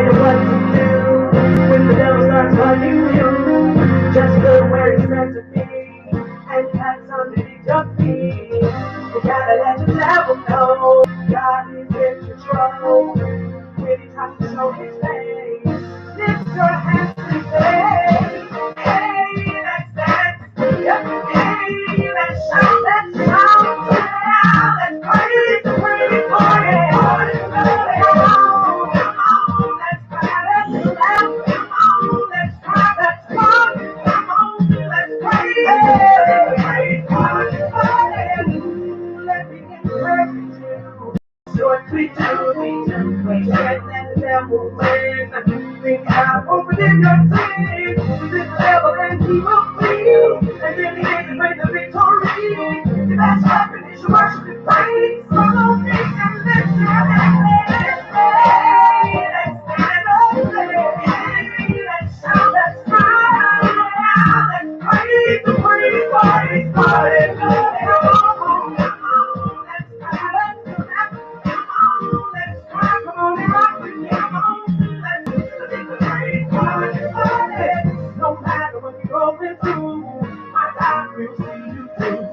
you what to do when the devil starts bugging you. Just go where he's meant to be and that's underneath your feet. You gotta let the devil know God is in control. When he tries to show his face, lift your hands and say, hey, let's dance. Yep. Hey, let's shout, let's shout. Let's praise the pretty party. Come on, let's cry, let's laugh. Come on, let's cry, let's rock. Come on, let's praise the pretty party. Let me encourage you. Short we do, we can't let the devil win. Think I'm opening your sleeve. This devil and he will flee. And then he gets to bring the victory. Your best weapon is your worship and praise. So don't be and lift your hands. Hey, let's stand up. Hey, let's shout, let's cry. Let's praise the pretty party started. Come on, let's cry, let's laugh. Come on, let's cry, come on and rock with me. Come on, let's do the pretty party started. No matter what you're going through, my God will see you through.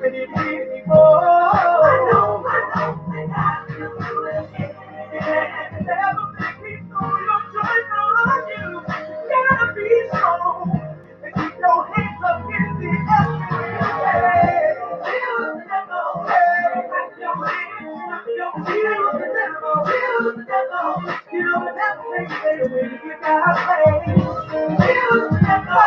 And it did before. I know, my God will do it again. And never make me throw your joy from you. Gotta be strong and keep your hands up in the air. Feel the devil, clap your hands, clap your heels. The devil, feel the devil. You know the devil makes it when you gotta play. Feel the devil,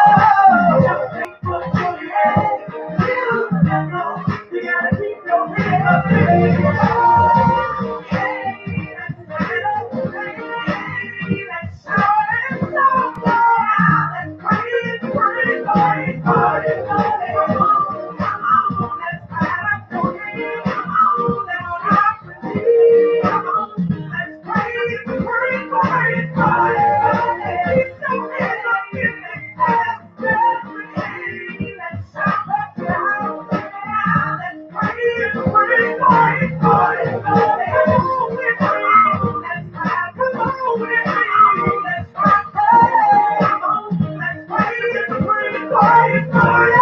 just think for your head. Feel the devil, you gotta keep your head up in the air. Hey, let's stand up, hey, let's shout and shout. Let's praise the pretty party, party, party. Come on, let's clap your hands. Come on, let's rock with me. Come on, let's praise the pretty party, party, party. Keep your hands up in the air. Hey, let's shout, let's shout. Let's praise the pretty party, party, party. Come on, let's clap. Come on, let's rock. Come on, let's praise the pretty party, party.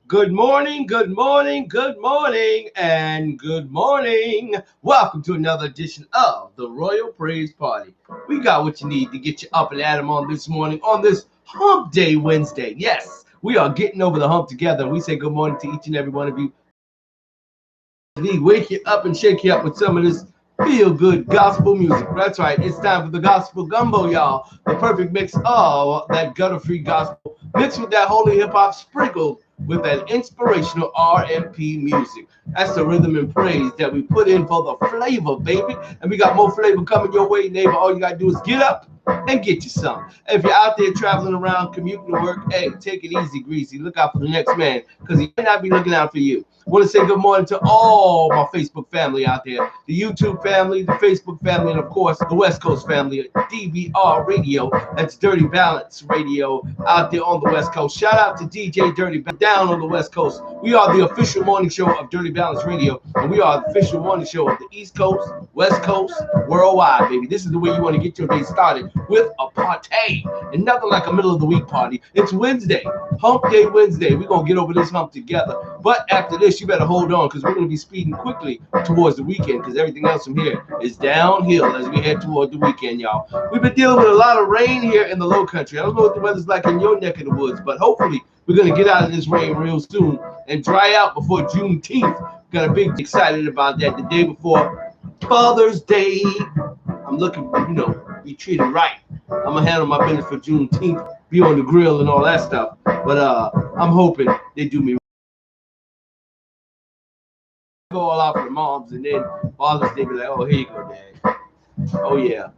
Good morning, good morning, good morning, and good morning. Welcome to another edition of the Royal Praise Party. We got what you need to get you up and at 'em on this morning, on this Hump Day Wednesday. Yes, we are getting over the hump together. We say good morning to each and every one of you. We wake you up and shake you up with some of this feel-good gospel music. That's right, it's time for the gospel gumbo, y'all. The perfect mix of that gutter-free gospel mixed with that holy hip-hop sprinkled with that inspirational RPP music. That's the rhythm and praise that we put in for the flavor, baby. And we got more flavor coming your way, neighbor. All you got to do is get up and get you some. If you're out there traveling around, commuting to work, hey, take it easy, greasy. Look out for the next man because he might not be looking out for you. I want to say good morning to all my Facebook family out there, the YouTube family, the Facebook family, and of course the West Coast family, DBR Radio. That's Dirty Balance Radio out there on the West Coast. Shout out to DJ Dirty Balance down on the West Coast. We are the official morning show of Dirty Balance Radio, and we are the official morning show of the East Coast, West Coast, worldwide, baby. This is the way you want to get your day started, with a party, and nothing like a middle of the week party. It's Wednesday, Hump Day Wednesday. We're gonna get over this hump together. But after this, you better hold on because we're going to be speeding quickly towards the weekend because everything else from here is downhill as we head toward the weekend, y'all. We've been dealing with a lot of rain here in the low country. I don't know what the weather's like in your neck of the woods, but hopefully we're going to get out of this rain real soon and dry out before Juneteenth. Got a big excited about that the day before Father's Day. I'm looking, be treated right. I'm going to handle my business for Juneteenth, be on the grill and all that stuff. But I'm hoping they do me go all out for the moms, and then Father's Day be like, oh, here you go, Dad. Oh yeah,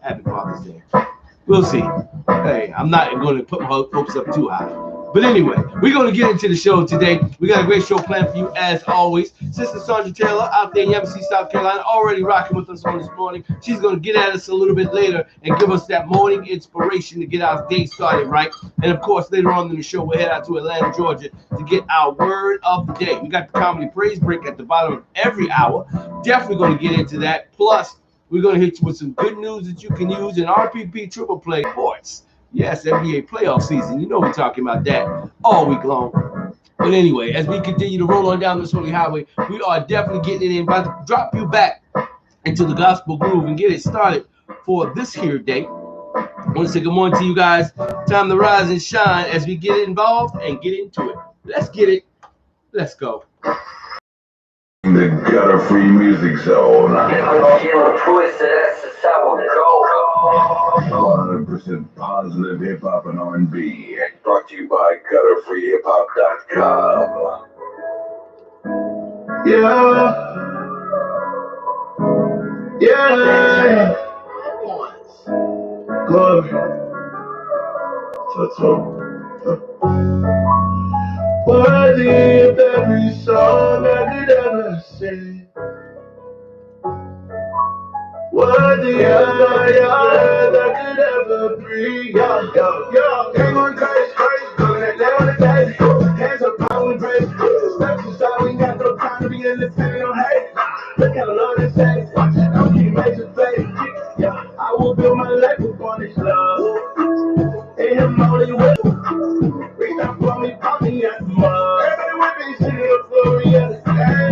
happy Father's Day. We'll see. Hey, I'm not going to put my hopes up too high. But anyway, we're going to get into the show today. We got a great show planned for you as always. Sister Sandra Taylor out there in Yamasee, South Carolina, already rocking with us on this morning. She's going to get at us a little bit later and give us that morning inspiration to get our day started right. And of course, later on in the show, we'll head out to Atlanta, Georgia to get our word of the day. We got the comedy praise break at the bottom of every hour. Definitely going to get into that. Plus, we're going to hit you with some good news that you can use in RPP Triple Play Sports. Yes, NBA playoff season. You know we're talking about that all week long. But anyway, as we continue to roll on down this holy highway, we are definitely getting it in. About to drop you back into the gospel groove and get it started for this here day. I want to say good morning to you guys. Time to rise and shine as we get involved and get into it. Let's get it. Let's go. The Gutter Free Music Zone. I'm feeling twisted, that's how it goes. 100% positive hip hop and R&B. Brought to you by GutterFreeHipHop.com. Yeah. Glory. Worthy of every song I could ever sing. Worthy of every breath I could ever breathe. Yo. Hang on, crazy. Going that down the day. Hands up, power and praise. Steps aside, we ain't got no time to be independent on hate. Look at the Lord and say, watch it, don't keep major faith. Yeah, I will build my life upon His love. In Him only will. Reach out for me, pop me at the mud. Everybody with me, singing the glory of the day.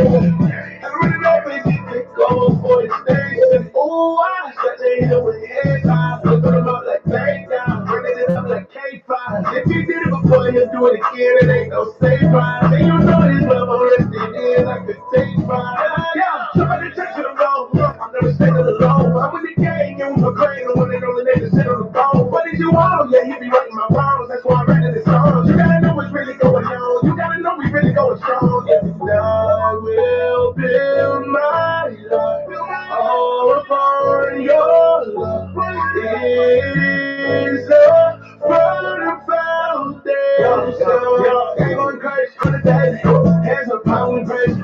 Everybody know me, keep going for His days. Ooh, I shut the hill with heads high. Flipping them up like bang down. Bringing it up like K5. If He did it before, He'll do it again. It ain't no safe ride. And you know His love on resting in like a safe ride. Yeah, somebody touch it alone. I'm never staying alone. I'm with the gang and with my brain. The one that only made the sit on the phone. What did you want? Yeah, he be writing my wrongs. That's why I'm writing this song. You gotta know what's really going on. You gotta know we really going strong. Yes, I will build my life all upon your love. It is a firm foundation. Hang on, Christ for the day. Hands up, power and praise.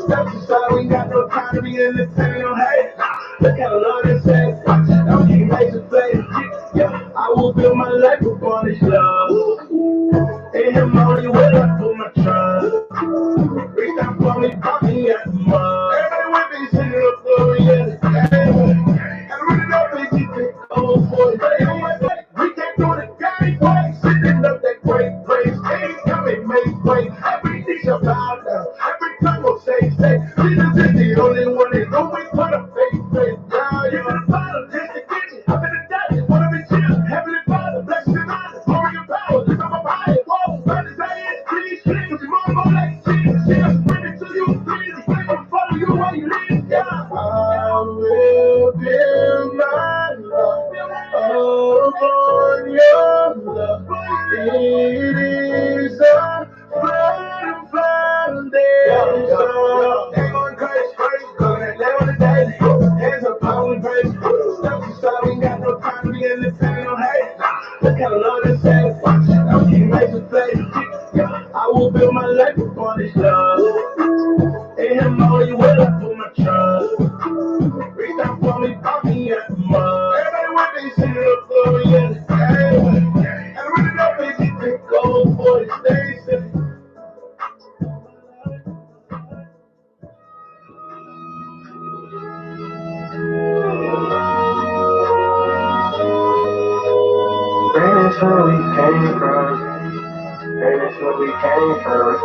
Steps aside, we ain't got no time to be independent on hate. Look at the Lord and say, don't keep major faith. Yeah, I will build my life upon His love. In Him only will I put my trust. Reach out for me, pop me at the mud. Everybody with me, singing the glory of the day. Everybody know me, keep it going for it. We can't do it again, boy. Sitting up that great praise. Ain't coming, make way. Every knee shall bow down. Every tongue will say, Jesus is the only one that always put a faith down. You're the Father, just to get me. I've been a daddy, one of His children. Heavenly Father, bless His honor. Glory and power, lift up my body. Whoa, God is saying, please, please, your mom go like Jesus. Yeah, bring it to you, please. Bring it follow you while you live. Yeah, I will build my life upon your love. It is a firm foundation. Hang on, Christ, going that down the day. Hands up, power and praise. Steps aside, we ain't got no time to be independent on hate. Look at the Lord and say, watch it, don't keep major faith. Yeah, I will build my life upon His love. In Him only will I put my trust. Reach out for me, pop me at the mud. Everybody with me, singing the glory of the day. Everybody know me, keep it going for His days. And that's where we came from. And that's where we came from.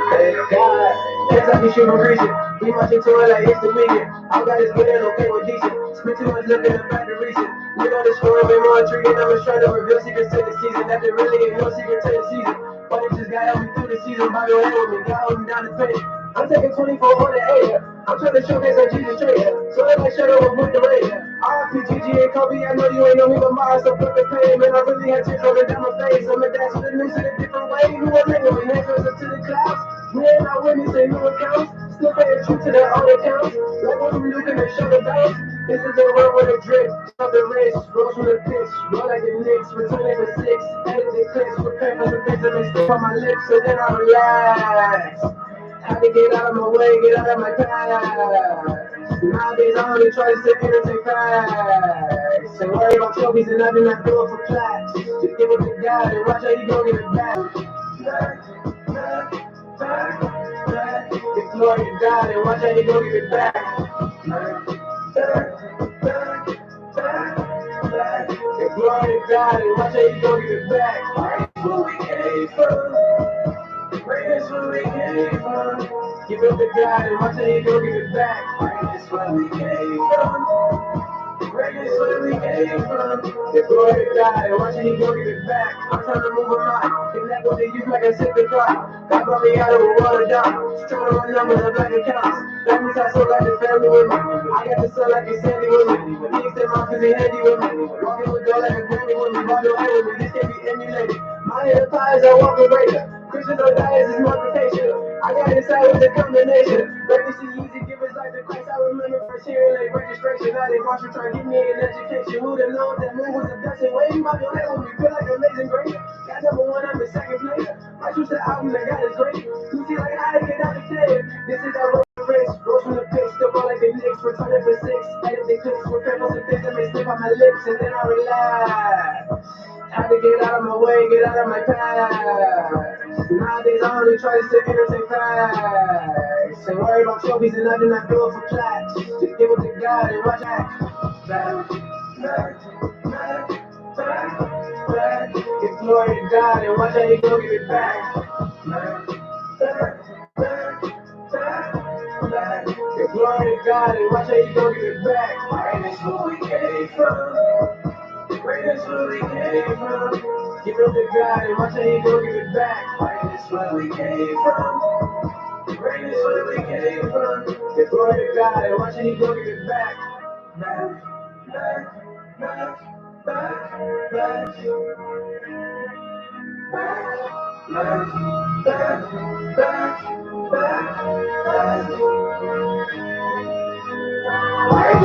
Hey, God, as I be shooting greasy, we marching to it like it's the weekend. I got this good and okay with decent. Spent too much looking about the recent. You know this story, been more intriguing. I'm just trying to reveal secrets to the season. That there really ain't no secret to the season. But it just got help me through the season. Bible hand with me, God hold me down the finish. I'm taking 24 on the 8. I'm trying to showcase that Jesus straight. So if I shut up and put the rate. RPG and Kobe, I know you ain't know me, but my eyes so put the pain. Man, I really had tears rolling down my face. I'm a dance with the news in a different way. Who was ringing me? Hands goes up to the clouds. Man, I witness and new accounts. Still paying true to their own accounts. Like when we look at the shoulder bounce. This is the world with a drip. Of the wrist, rolls with a pitch. Roll like the Knicks, return it for six. Edit the clips, prepare for some things that may stick on my lips. So then I relax. Had to get out of my way, get out of my path. Nowadays I only try to sit here and take facts. Ain't worry about trophies and nothing I do it for plaques. Just give it to God and watch how you gon' give it back. Back. Give glory to God and watch how you gon' give it back. Give glory to God and watch how you gon' give it back. That's where we came from. That's where we came from. Give it to God and watch how you gon' give it back. That's where we came from. That's where we came from. Give glory to God and watch how you gon' give it back. I'm trying to move a lot. Connect with the youth like a sipping clock. God brought me out of a water down. Just trying to run numbers of bank accounts. That means I still got the family with me. I got the son like a Sandy with me. He extend my cause he handy with me. Walking with dough like a granny with me. Walk away with me. This can't be emulated. My enterprise, I walk a greater. Christians or diets is multiplication. I got inside with the combination. Legacy easy, give his life to Christ. I remember first hearing like registration. Now they watch you try to give me an education. Who'd have known that move was a blessing? Waiting by your head when we feel like amazing grace. Got number one, I'm in second place. I choose the album that God is great. You see like how to get out the cave. This is our race. Rose from the pit, still ball like the Knicks. Return it for six. Edit the clips, prepare for some things that may slip on my lips. And then I relax. Had to get out of my way, get out of my path. Nowadays I only try to sit here and take facts. Ain't worry about trophies and nothing I do it for plaques. Just give it to God and watch back. Give glory to God and watch how you go give it back. Give glory to God and watch how you go give it back. That's where we came from. That's where we came from. Give it to God and watch how you go give it back. That's where we came from. That's where we came from. Give glory to God and watch how you go give it back.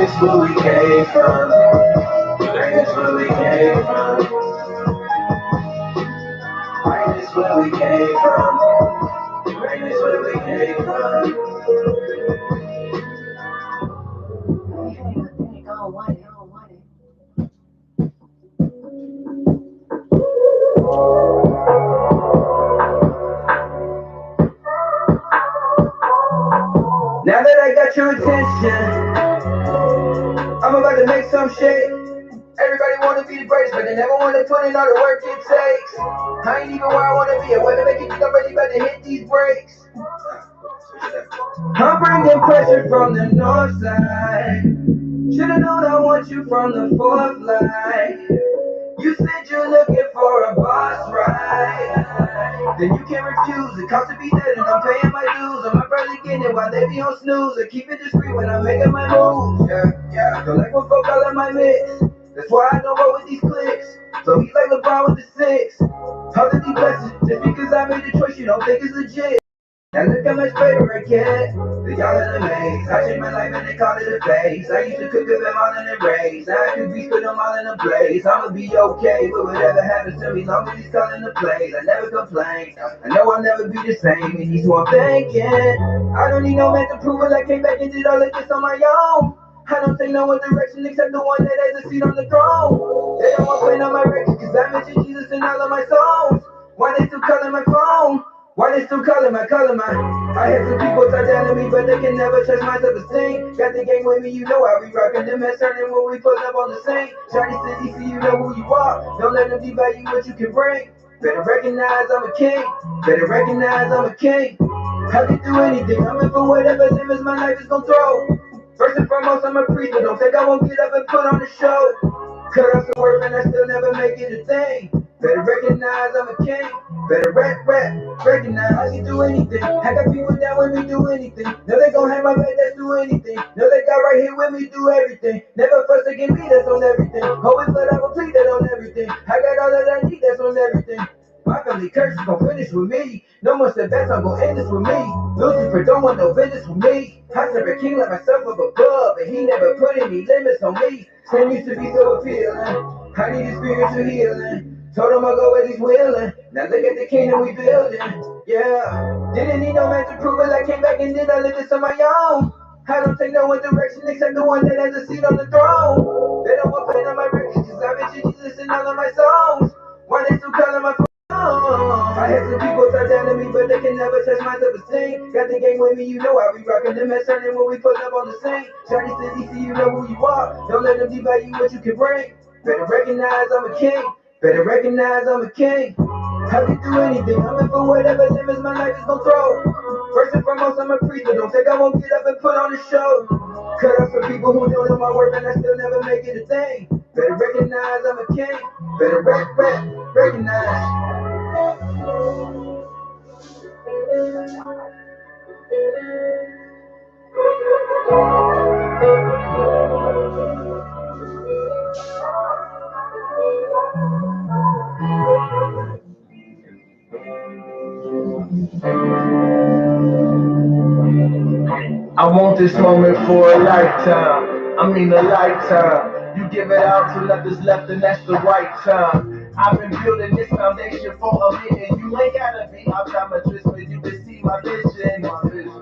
That's where we came from. That's where we came from. That's where we came from. That's where we came from. I don't want it. Now that I got your attention, I'm about to make some shake. Everybody wanna be the greatest, but they never wanna put in all the work it takes. I ain't even where I wanna be. I wanna make it think I'm ready about to hit these brakes. I'm bringing pressure from the north side. Should've known I want you from the fourth line. You said you're looking for a boss, right? Then you can't refuse. The cost to be dead and I'm paying my dues. And my brother getting it while they be on snooze. I keep it discreet when I'm making my moves. Yeah. Don't like when folk call out my mix. That's why I don't roll with these clicks. So he's like LeBron with the six. All of these blessings, just because I made the choice you don't think is legit. Now look how much better I get. The y'all are amazed. I changed my life and they call it a phase. I used to cook them all in a race. Now I can beast put them all in a blaze. I'ma be okay, but whatever happens to me, long as he's calling the plays. I never complain. I know I'll never be the same, and he's who I'm thinking. I don't need no man to prove it. I came back and did all of this on my own. I don't take no one direction except the one that has a seat on the throne. They don't want playing on my records, cause I mention Jesus in all of my songs. Why they still calling my phone? Why they still calling my? I had some people talk down to me, but they can never touch my self-esteem. Got the gang with me, you know I be rocking them mess turning when we pull up on the scene. Shiny City, see you know who you are. Don't let them devalue what you can bring. Better recognize I'm a king. I can do anything, I'm in for whatever limits my life is gonna throw. First and foremost, I'm a priest, but don't think I won't get up and put on the show. Cut off some work and I still never make it a thing. Better recognize I'm a king. Better recognize I can do anything. I got people down with me, do anything. Know they gon' have my back, let's do anything. Know they got right here with me, do everything. Never fuss against me, that's on everything. Always let I complete that on everything. I got all that I need, that's on everything. My family curse is gon' finish with me. No more setbacks, I'm gon' end this with me. Lucifer don't want no business with me. I serve a king like myself up above, and he never put any limits on me. Sin used to be so appealing. I need a spiritual healing. Told him I'll go where he's willing. Now look at the kingdom we building. Yeah. Didn't need no man to prove it. I came back and did all of this on my own. I don't take no one direction except the one that has a seat on the throne. They don't want pain on my records, cause I mention Jesus in all of my songs. Why they still calling my phone? I had some people talk down to me, but they can never touch my self-esteem. Got the gang with me, you know I be rocking them at turning when we pull up on the scene. Shawty said, DC, you know who you are. Don't let them devalue what you can bring. Better recognize I'm a king. Better recognize I'm a king. I can do anything. I'm in for whatever limits my life is gon' throw. First and foremost, I'm a priest, but don't think I won't get up and put on a show. Cut off for people who don't know my worth and I still never make it a thing. Better recognize I'm a king. Better recognize. I want this moment for a lifetime. I mean a lifetime. You give it out till nothing's left and that's the right time. I've been building this foundation for a minute. You ain't gotta be optometrist for you to see my vision.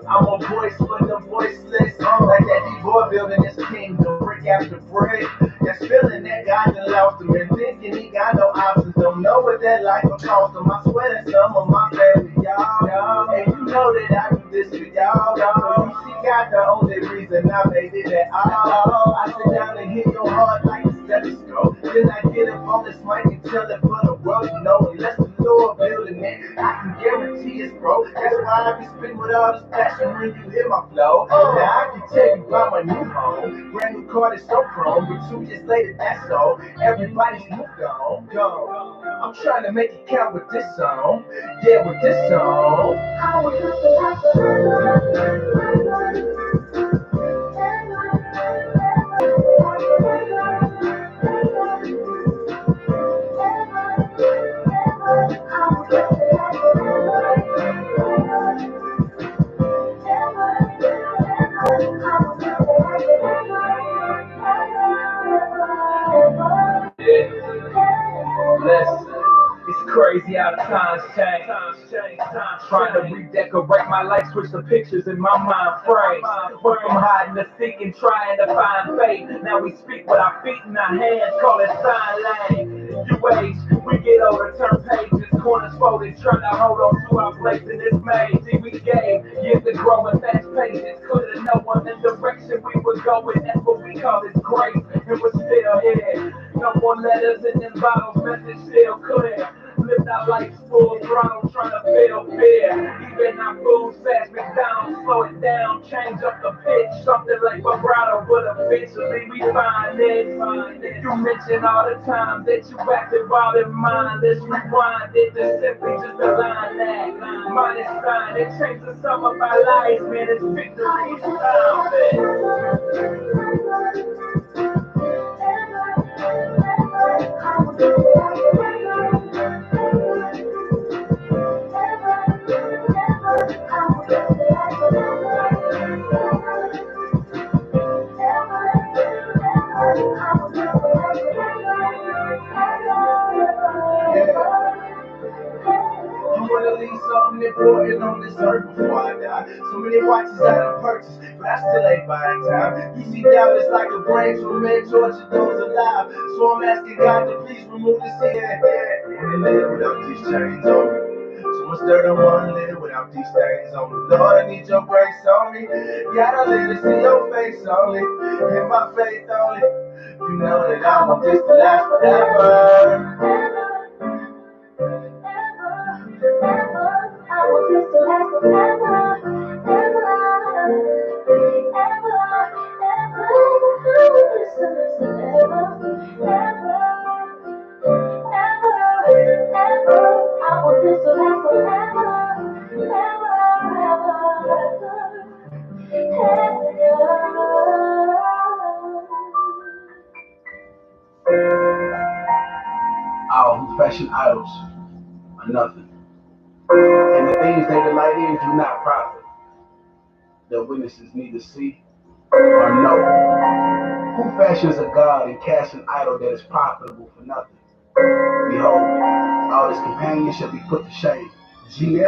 I'm a voice for the voiceless. Like that D-boy building this kingdom brick after brick. That's feeling that God done lost him and thinking he got no options. Don't know what that life will cost him. I swear that some of my family, y'all. And you know that I do this for y'all. So you see God the only reason I made it at all. I sit down and hit your heart like a stethoscope. Then I get up on this mic and tell it for the world to know. Unless the Lord building it, I can guarantee it's broke. That's why I be spitting with all this passion when you hear my flow. Now I can tell you about my new home. Brand new car is so chrome, but 2 years later that's all. Everybody's moved on. Go. I'm trying to make it count with this song. Yeah, with this song. Listen, it's crazy how the times change. Trying to redecorate my life, switch the pictures in my mind frame. Went from hiding to seeking, trying to find faith. Now we speak with our feet and our hands, call it sign language. You age, we get older, turn pages, corners folded, trying to hold on to our place in this maze. See, we gave years to grow and fast pages, couldn't know on the direction we were going. That's what we call it grace, and we're still here. No more letters in them bottles, message still clear. Lived our life full throttle, trying to feel fear. Even our food fast McDonald's, slow it down, change up the pitch, something like vibrato, but eventually we find it. You mention all the time that you acted while in mind. Let's rewind it to simply just align that. Mine is fine, it changed the sum of our lives, man. It's victory, it's time, I wanna leave something important on this earth before I die. So many watches I done purchased, but I still ain't buying time. You see, doubt is like a brain tumor, torture those alive. So I'm asking God to please remove this here. Wanna live without these chains on me. So much dirt I wanna live without these stains on me. Lord, I need your grace on me. Gotta let it see your face only. In my faith only. You know that I want this to last forever. Our fashion idols. for nothing. And the things they delight in do not profit. The witnesses neither see or know. Who fashions a god and casts an idol that is profitable for nothing? Behold, all his companions shall be put to shame.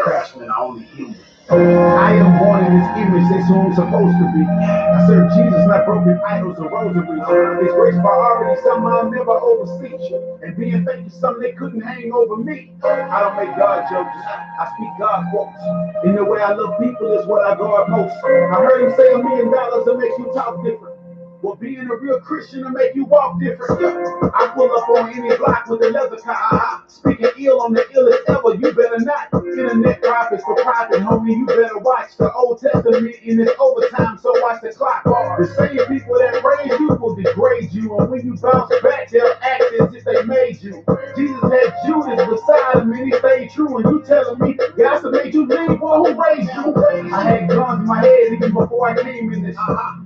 Craftsmen are only human. I am born in this image, that's who I'm supposed to be. I serve Jesus, not broken idols or rosaries. His grace priority, something I'll never oversee. And being fake is something they couldn't hang over me. I don't make God jokes, I speak God quotes. And the way I love people is what I guard most. I heard him say $1 million will make you talk different. Well, being a real Christian will make you walk different. I pull up on any block with a leather car. Speaking ill on the illest ever, you better not. Internet profits for profit, homie, you better watch the Old Testament in its overtime, so watch the clock. The same people that praise you will degrade you, and when you bounce back, they'll act as if they made you. Jesus had Judas beside him, and he stayed true, and you telling me God to make you leave, boy, who raised you? I had guns in my head even before I came in this.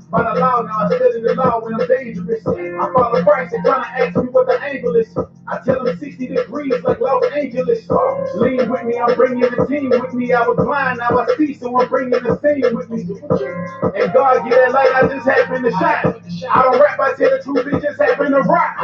By the law, now I study the law when I'm dangerous. I follow Christ and trying to ask me what the angle is. I tell them 60 degrees like Los Angeles. Lean with me, I'm bringing the team with me. I was blind, now I see, so I'm bringing the scene with me. And God, get that light, I just happen to shine. I don't rap, I tell the truth, it just happen to rock.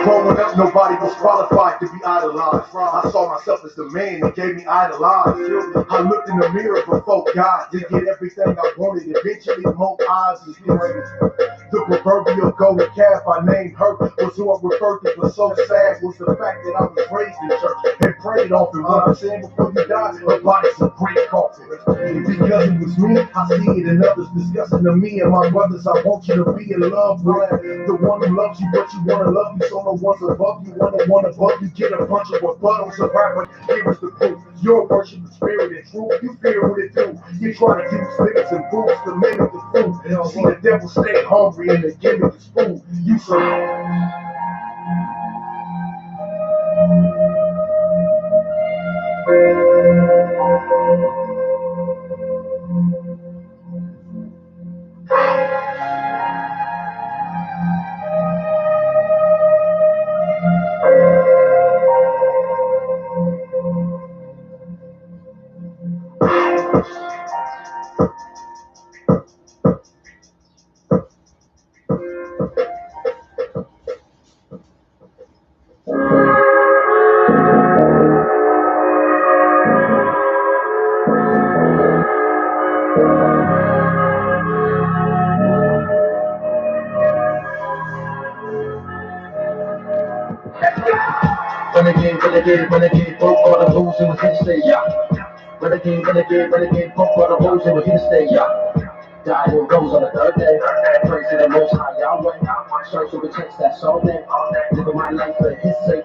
Growing up, nobody was qualified to be idolized. I saw myself as the man that gave me idolized. I looked in the mirror before God to get everything I wanted. Eventually, more eyes was getting the proverbial golden calf I named her was who I referred to, but so sad was the fact that I was raised in church and prayed often. What I'm saying, before you die, her body's a great coffin. Because it was me, I see it in others discussing to me and my brothers. I want you to be in love with the one who loves you, but you want to love you, so no one's above you. One above you, get a bunch of rebuttals of rapper. Here is the proof. Your worship the spirit and truth. You fear what it do. You try to use limits and proofs to mimic the fruit. See the devil stay hungry and the gimmick is food. You say. Renegade, broke all the rules and was here to stay, yeah. Renegade, broke all the rules and was here to stay, yeah. Died and rose on the third day, praise to the most high Yahweh. Search for the text that's all day, living my life for his sake.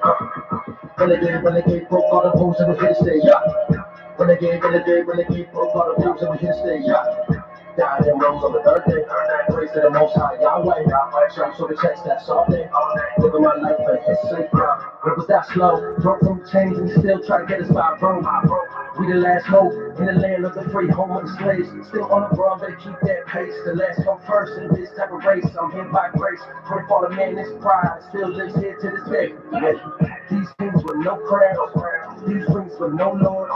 Renegade, broke all the rules and was here to stay, yeah. Renegade, broke all the rules and was here to stay, yeah. Died and rose on the third day, praise to the most high Yahweh. Search for the text that's all day, living my life for his sake. It was that slow, broke from chains and still try to get us by bro. We the last hope in the land of the free, home of the slaves. Still on the run, better keep that pace. The last come first in this type of race. I'm here by grace. Pray for the man, this pride still lives here to this day. Yeah. These kings with no crowns, these rings with no lords.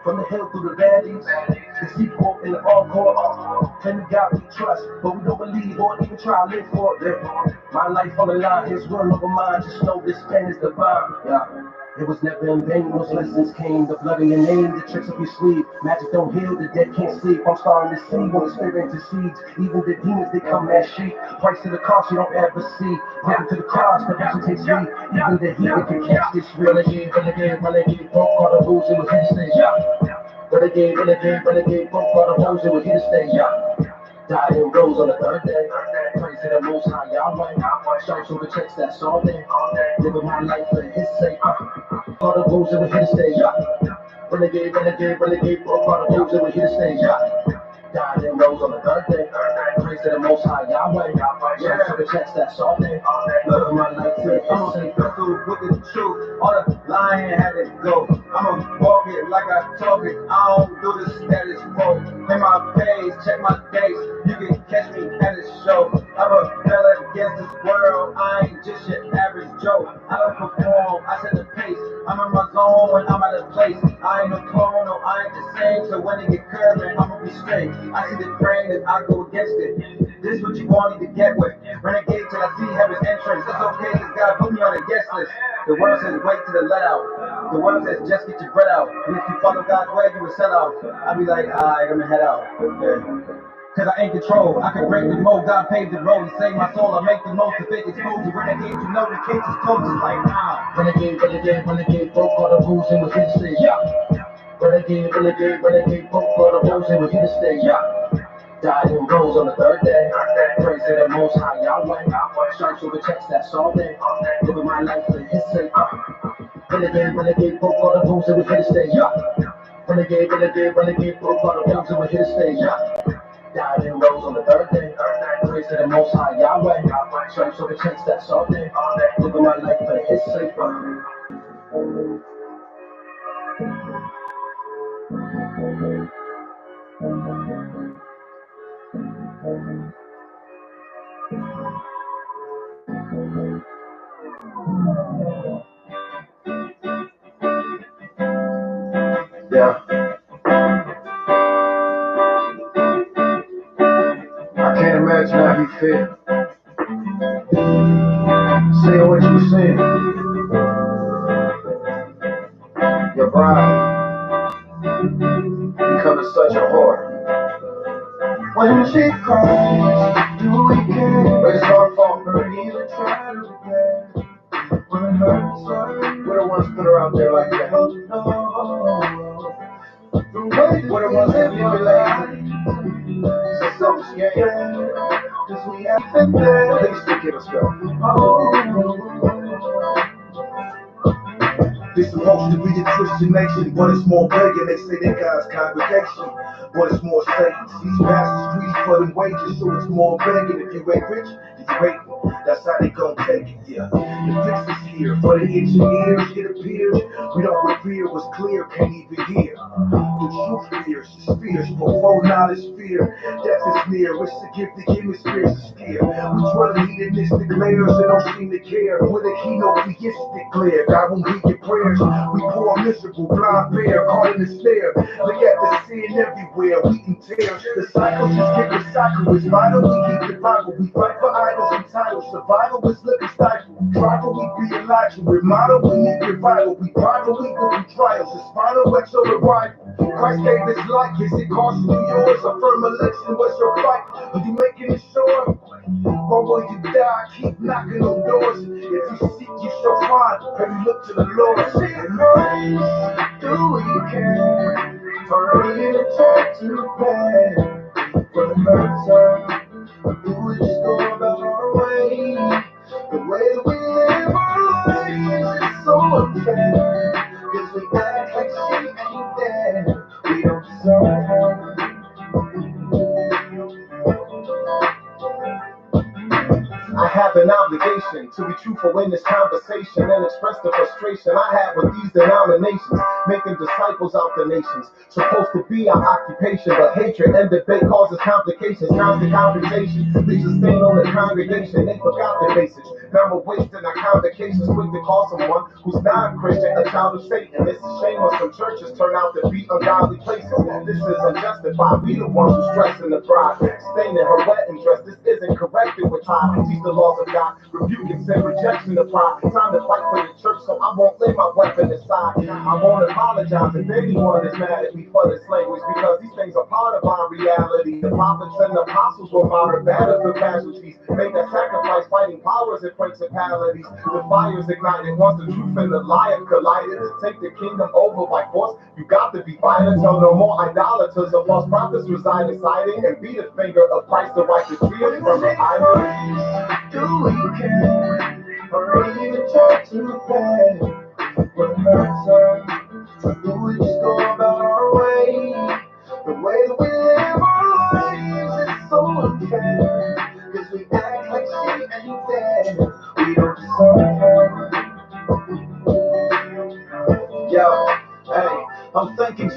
From the hill through the valleys, the sequel in the all-court. And we God we trust, but we don't believe or even try to live for it. Yeah. My life on the line, his will over mine. Just know this pen is divine. Yeah. It was never in vain, those lessons came. The blood in your name, the tricks up your sleeve. Magic don't heal, the dead can't sleep. I'm starting to see when the spirit intercedes. Even the demons, they come as sheep. Price to the cost you don't ever see. Down to the cross, the passion takes me. Even the heathen can catch this real. Renegade, broke all the rules and was here to stay, yeah. Renegade, broke all the rules and was here to stay, yeah. Died and rose on the third day. Praise to the most high Yahweh. Search for the checks that's all day. Living my life for his sake. All the rules and we're here to stay, yeah. Renegade, broke all the rules and we're here to stay, yeah. Died and rose on the third day. Praise to the Most High Yahweh. Yeah, so the checks that's all day. Look, my life is safe. With the truth, all the lying had to go. I'ma walk it like I talk it. I don't do the status quo. In my page, check my dates. You can catch me at a show. I'm a rebel against this world. I ain't just your average Joe. I don't perform, I set the pace. I'm in my zone when I'm out of place. I ain't a clone, no, I ain't the same. So when it get curving, I'ma be straight. I see the grain and I go against it. This what you wanted to get with. Renegade till I see heaven's entrance. It's okay, cause God put me on a guest list. The world says wait till the let out. The world says just get your bread out. And if you follow God's way, you will set out. I be like, alright, I'ma head out. Yeah. Cause I ain't control, I can break the mold, God paved the road and save my soul. I make the most of it, expose the renegade, you know the case is closed, it's like nah. Renegade, broke all the rules and was here to stay, yeah. Renegade, broke all the rules and was here to stay, yeah. Died and rose on the third day. Praise to the Most High Yahweh. Stripes over checks, that's all day. Living my life for His sake. Renegade, broke all the rules and was here to stay, yeah. Renegade, broke all the rules and was here to stay, yeah. Died and rose on the third day. Praise to the Most High Yahweh. Stripes over checks, that's all day. Living my life for His sake. Yeah. I can't imagine how you feel. Saying what you saying. Your bride becoming such a whore. When she cries, do we care? But it's our fault. Or even try to repair. When it hurts her, we're the ones put her out there like that. Oh, no. We're the ones that manipulate. It's a selfish game. Cause we have been there. Please forgive us, girl. This supposed to be a Christian nation, but it's more pagan. They say they God's congregation, but it's more Satan's. These pastors greedy for them wages, so it's more begging. If you ain't rich, then you ain't. That's how they gon' take it, yeah. The fix is here for the engineers. It appears we don't revere what's clear, can't even hear. The truth fears, the spheres, before knowledge fear. Death is near, it's to give the hemispheres a steer. We dwell in hedonistic layers and don't seem to care. With a keynote theistic glare, God won't hear your prayers. We poor, miserable, blind bear, caught in the snare. Look at the sin everywhere, we can tear. The cycle just get recycled. It's vital we keep the Bible. We fight for idols and titles. Survival is looking stifled. Tribal we be Elijah. Remodel we need revival. We rival we go through trials. It's final at your arrival. Christ gave His life. Is it costing you yours? A firm election was your fight. Are you making it sure? Or will you die? Keep knocking on doors. If you seek, you shall find. Baby, look to the Lord. She prays, do we care? Or are you attacked to bed? For the hurts her, or do we just go about our way? The way that we live our lives is so unfair. Cause we act like she ain't there. We don't deserve her. I have an obligation to be truthful in this conversation and express the frustration I have with these denominations, making disciples out the nations. Supposed to be our occupation, but hatred and debate causes complications. Constant conversation leaves a stain on the congregation. They forgot the basics. Now we're wasting our convocations, quick to call someone who's non-Christian a child of Satan. It's a shame when some churches turn out to be ungodly places. This is unjustified. We the ones who stress in the bride, staining her wedding dress. This isn't corrected with time. Teach the laws of God, rebuke and send rejection to pride. Time to fight for the church, so I won't lay my weapon aside. I won't apologize if anyone is mad at me for this language, because these things are part of our reality. The prophets and the apostles were martyred, battered for casualties, made that sacrifice, fighting powers and principalities. The fires ignited once the truth and the lie have collided. To take the kingdom over by force, you got to be violent. Tell no more idolaters or false prophets reside inside it, and be the finger of Christ to wipe the tears from the eyes. Do we care? Or are you attacked to bed? What hurts her? Or do we just go about our way? The way that we live our lives.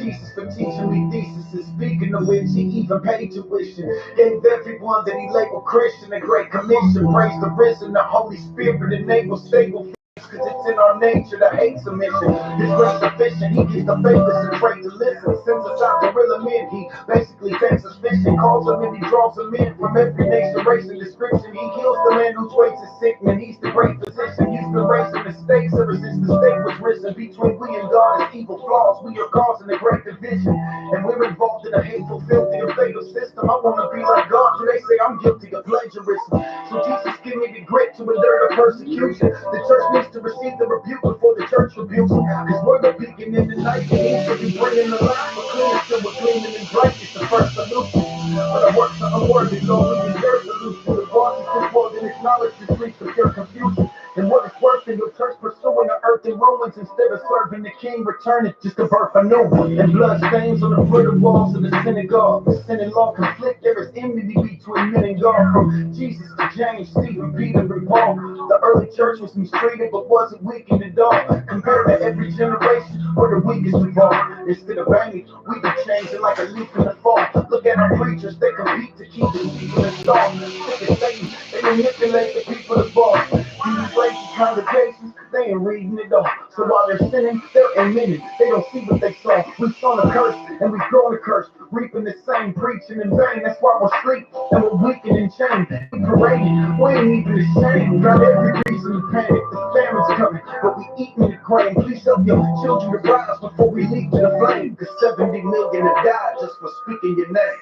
Jesus for teaching me theses, speaking of which he even paid tuition. Gave everyone that he labeled Christian a great commission. Praise the risen, the Holy Spirit enables stable. Cause it's in our nature to hate submission. His grace sufficient, he gives the faithless and trained to listen. Sends us out gorilla men, he basically takes us fishing. Calls them and he draws them in from every nation, race, and description. He heals the man whose weight is sick, and he's the great physician. He's been raising the stakes ever since the stake was risen. Between we and God is evil flaws, we are causing a great division. And we're involved in a hateful, filthy, and fatal system. I wanna be like God, so they say I'm guilty of plagiarism. So Jesus, give me the grit to endure the persecution. The church needs to receive the rebuke before the church rebukes him. Cause we're the beacon in the night, and he should be bringing the light. But clean until we're gleaming and bright, it's the first solution. But our works are unworthy, so we deserve solution. The boss is too more than his knowledge, this leads to pure confusion. And what is worse than your church pursuing the earth in ruins instead of serving the king, returning just to birth anew. And blood stains on the brick walls of the synagogue. The sin and law conflict, there is enmity between men and God. From Jesus to James, Stephen, Peter, and Paul. The early church was mistreated but wasn't weakened at all. Compared to every generation, we're the weakest of all. Instead of banging, we be changing like a leaf in the fall. Look at our preachers, they compete to keep the people installed. Sick as Satan, they manipulate the people to fall. These places, congregations, they ain't reading it all. So while they're sinning, they're admitting they don't see what they saw. We've sown a curse and we've grown a curse, reaping the same, preaching in vain. That's why we're asleep and we're weakened and chained. We parading, we ain't even ashamed. Got every reason to panic. The famine's coming, but we eating the grain. Please help your children to rise before we leap to the flame. Cause 70 million have died just for speaking your name.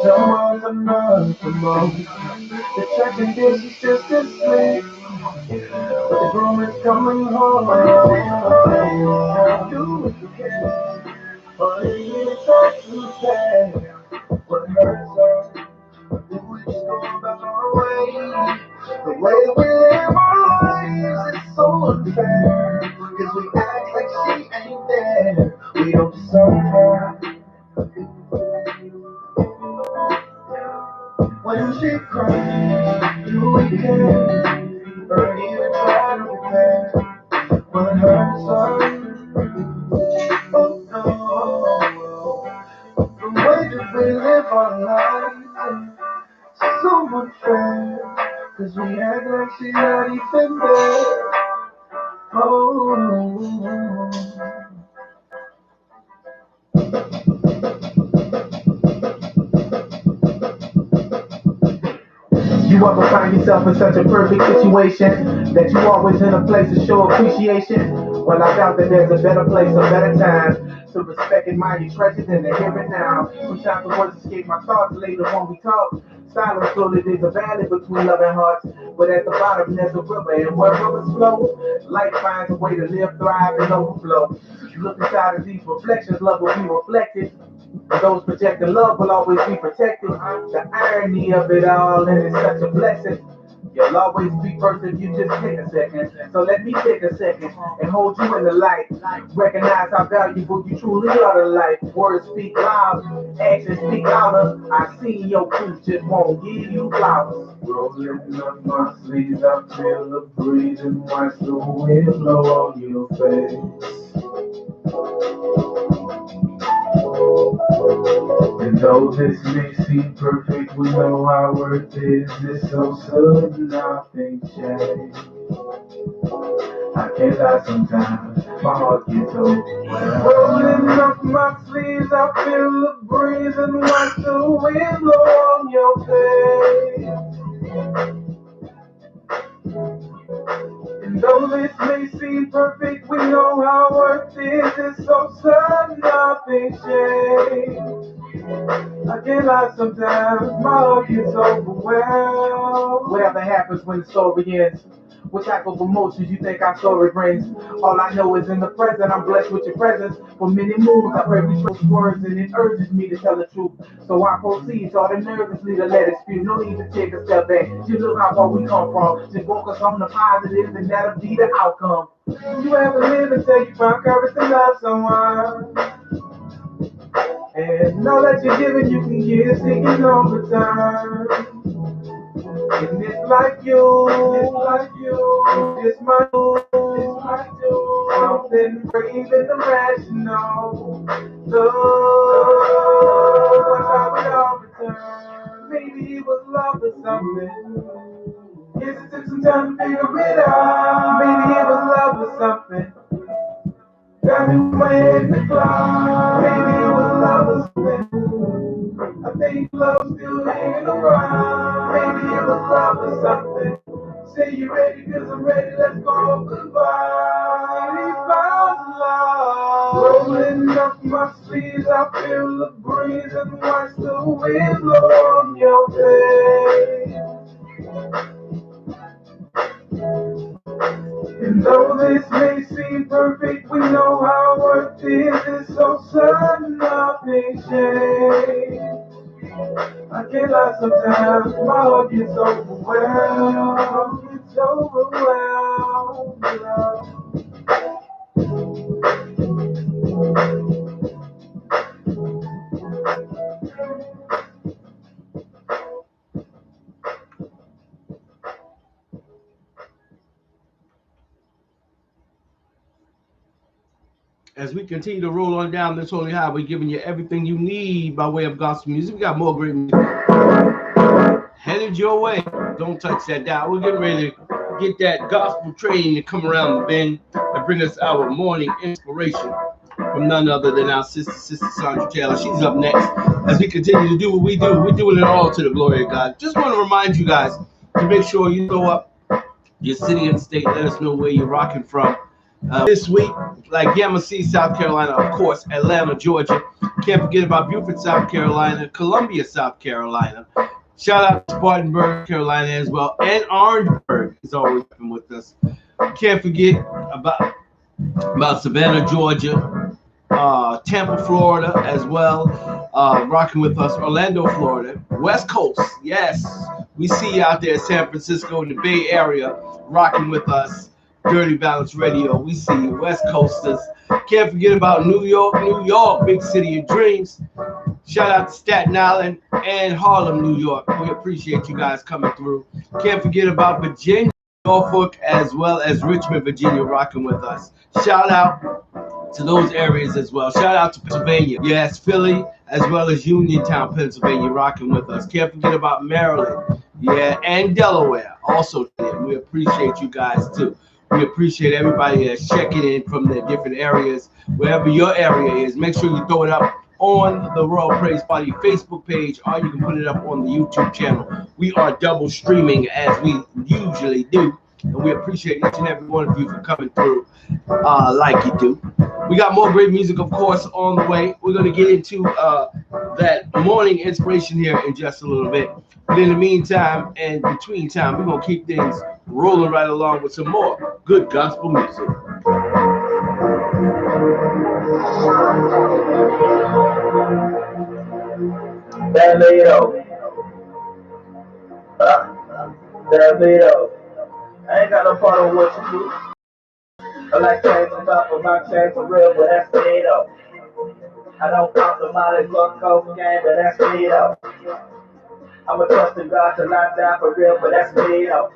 Someone's enough to know. The church and this is just asleep. But the groom is coming home. Do what you can. Or it's hard to say what hurts us. Do we just go about our way? The way that we live our lives is so unfair. Cause we act like she ain't there. We don't deserve her. When she cries, do we care? Or even try to repair what hurts us? Oh no. The way that we live our lives is so unfair. Cause we act like she's not even there. Oh. You ever find yourself in such a perfect situation that you always in a place to show appreciation? Well, I doubt that there's a better place or better time to respect and mind your treasures than the here and now. Sometimes the words escape my thoughts later when we talk. Silence slowly there's a valley between love and hearts, but at the bottom there's a river, and where rivers flow, life finds a way to live, thrive, and overflow. Look inside of these reflections, love will be reflected. Those projecting love will always be protected. The irony of it all, and it's such a blessing. You'll always be first if you just take a second. So let me take a second and hold you in the light. Recognize how valuable you truly are to life. Words speak loud, actions speak louder. I see your proof, just won't give you flowers. Rolling up my sleeves, I feel the breeze and watch the wind blow on your face. And though this may seem perfect, we know our worth is this so sudden, nothing change. I can't lie sometimes, my heart gets overwhelmed. Rolling up my sleeves, I feel the breeze and watch the wind blow on your face. And though this may seem perfect, we know how worth is it's so sudden, nothing change. I can't lie sometimes, my heart gets overwhelmed. Whatever happens when the story ends, what type of emotions you think our story brings? All I know is in the present, I'm blessed with your presence. For many moons, I've heard these words, and it urges me to tell the truth. So I proceed, all the nervously to let it spew. No need to take a step back, just look how far we come from. Just focus on the positives, and that'll be the outcome. You ever live until you find courage to love someone? And all that you're giving, you can give, seeking all the time. And it's like you, it's my you. Some something brave and irrational. Love, I thought we'd all return. Maybe it was love or something. Guess it took some time to figure it out. Maybe it was love or something. Got me with my head in the clouds. Maybe it was love or something. I think love's still hanging around. Maybe it was love or something. Say you ready, cause I'm ready, let's go goodbye. These clouds of love rolling up my sleeves, I feel the breeze and watch the wind blow on your face. And though this may seem perfect, we know how worth is so sudden nothing change. I can't lie sometimes, my heart gets overwhelmed, it's overwhelmed. As we continue to roll on down this holy highway, giving you everything you need by way of gospel music. We got more great music headed your way. Don't touch that dial. We're getting ready to get that gospel train to come around the bend and bring us our morning inspiration from none other than our sister Sandra Taylor. She's up next as we continue to do what we do. We're doing it all to the glory of God. Just want to remind you guys to make sure you throw up your city and state. Let us know where you're rocking from. This week, like Yamasee, South Carolina, of course, Atlanta, Georgia. Can't forget about Beaufort, South Carolina, Columbia, South Carolina. Shout out to Spartanburg, Carolina as well. And Orangeburg is always with us. Can't forget about Savannah, Georgia, Tampa, Florida as well. Rocking with us, Orlando, Florida. West Coast, yes. We see you out there in San Francisco in the Bay Area rocking with us. Dirty Balance Radio. We see you, West Coasters. Can't forget about New York, big city of dreams. Shout out to Staten Island and Harlem, New York. We appreciate you guys coming through. Can't forget about Virginia, Norfolk, as well as Richmond, Virginia, rocking with us. Shout out to those areas as well. Shout out to Pennsylvania. Yes, Philly, as well as Uniontown, Pennsylvania, rocking with us. Can't forget about Maryland. Yeah, and Delaware. Also, we appreciate you guys too. We appreciate everybody that's checking in from their different areas, wherever your area is. Make sure you throw it up on the Royal Praise Party Facebook page, or you can put it up on the YouTube channel. We are double streaming as we usually do, and we appreciate each and every one of you for coming through like you do. We got more great music, of course, on the way. We're going to get into that morning inspiration here in just a little bit. But in the meantime and between time, we're going to keep things rolling right along with some more good gospel music. I ain't got no problem with what you do. I like chains on top of my chain for real, but that's me though. I don't pop the Molly fuck cocaine, but that's me though. I'm a trusted God till I die for real, but that's me though.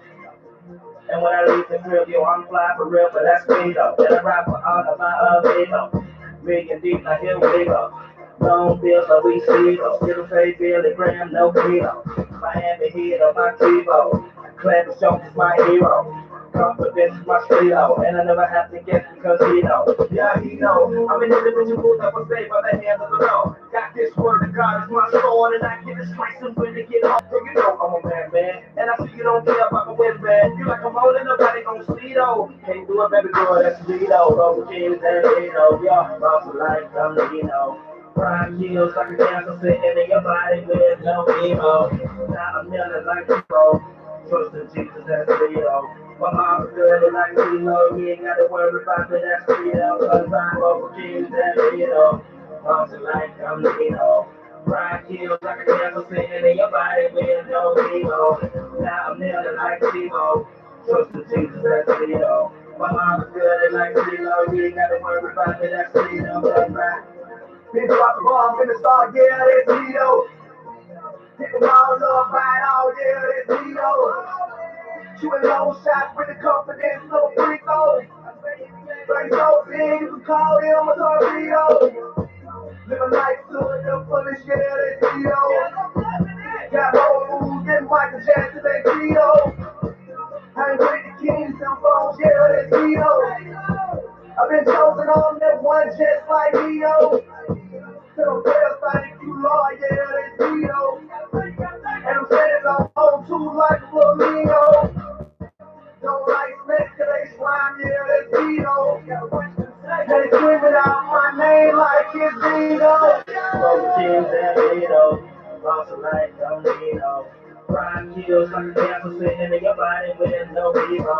And when I leave the crib, yo, I'm fly for real, but that's me though. And I ride for all of my amigos. Million deep, now here we go. Long bills, but we see though. Still pay Billy Graham, no kilo. Miami Heat on my TiVo. Clever Jones is my hero. Confidence is my stilo, and I never have to guess because he knows. Yeah, he knows. I'm an individual that was saved by the hand of the Lord. Got this word of God is my sword, and I get it sliced and when to get off. So you know I'm a man. And I see you don't care about the win, man. You like a rolling, nobody gon' see though. Can't do it, baby girl, that's me though. Roll Kings and Lino, yeah, boss of life, I'm Lino. Prime kills like a cancer sitting in your body with no emo. Now I'm yelling like people. Trust in Jesus, that's real. My mom's good and like Lino. You ain't gotta worry about it, that's real. Cause I'm over Kings and Lino. Boss of life, I'm Lino. Prime kills like a cancer sitting in your body with no emo. Now I'm yelling like people. Trust in Jesus, that's real. My mom's good and like Lino. You ain't gotta worry about it, that's real. That's right. Bitch, drop the ball, I'm finna start, yeah, it's Tito. Hit them all up, right all, yeah, it's Tito. Shooting long shots with the confidence, no free throws. Play so big, called him a torpedo. Living life to the fullest, yeah, they Tito. Got more moves than Michael Jackson, they Tito. Hang with the kings and phones, yeah, they Tito. I've been chosen on that one just like Leo. To the best, thank you, Lord, yeah, they Tito. And I'm standing on two like a flamingo. Don't like snakes, cause they slime, yeah, they Tito. They screaming out my name like it's Dino. Smoke kids and Vito. Lost a life, don't need no. Crime kills like a cancer sitting in your body with no hero.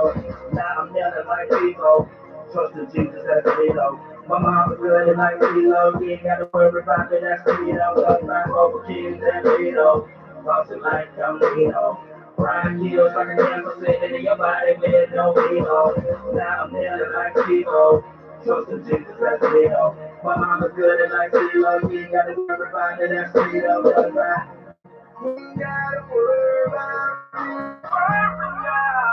Now I'm never like people. Trust in Jesus as a hero. My mama good and like Vito. You ain't gotta worry about it, that's Vito. Don't mind over kids and Vito. Lost a life, don't need no. Crime kills like a cancer sitting in your body with no hero. Now I'm never like people. Trust in Jesus, that's Leo. My mama good and like Leo. You ain't gotta worry about it, that's Leo. That's right. You ain't gotta worry about me.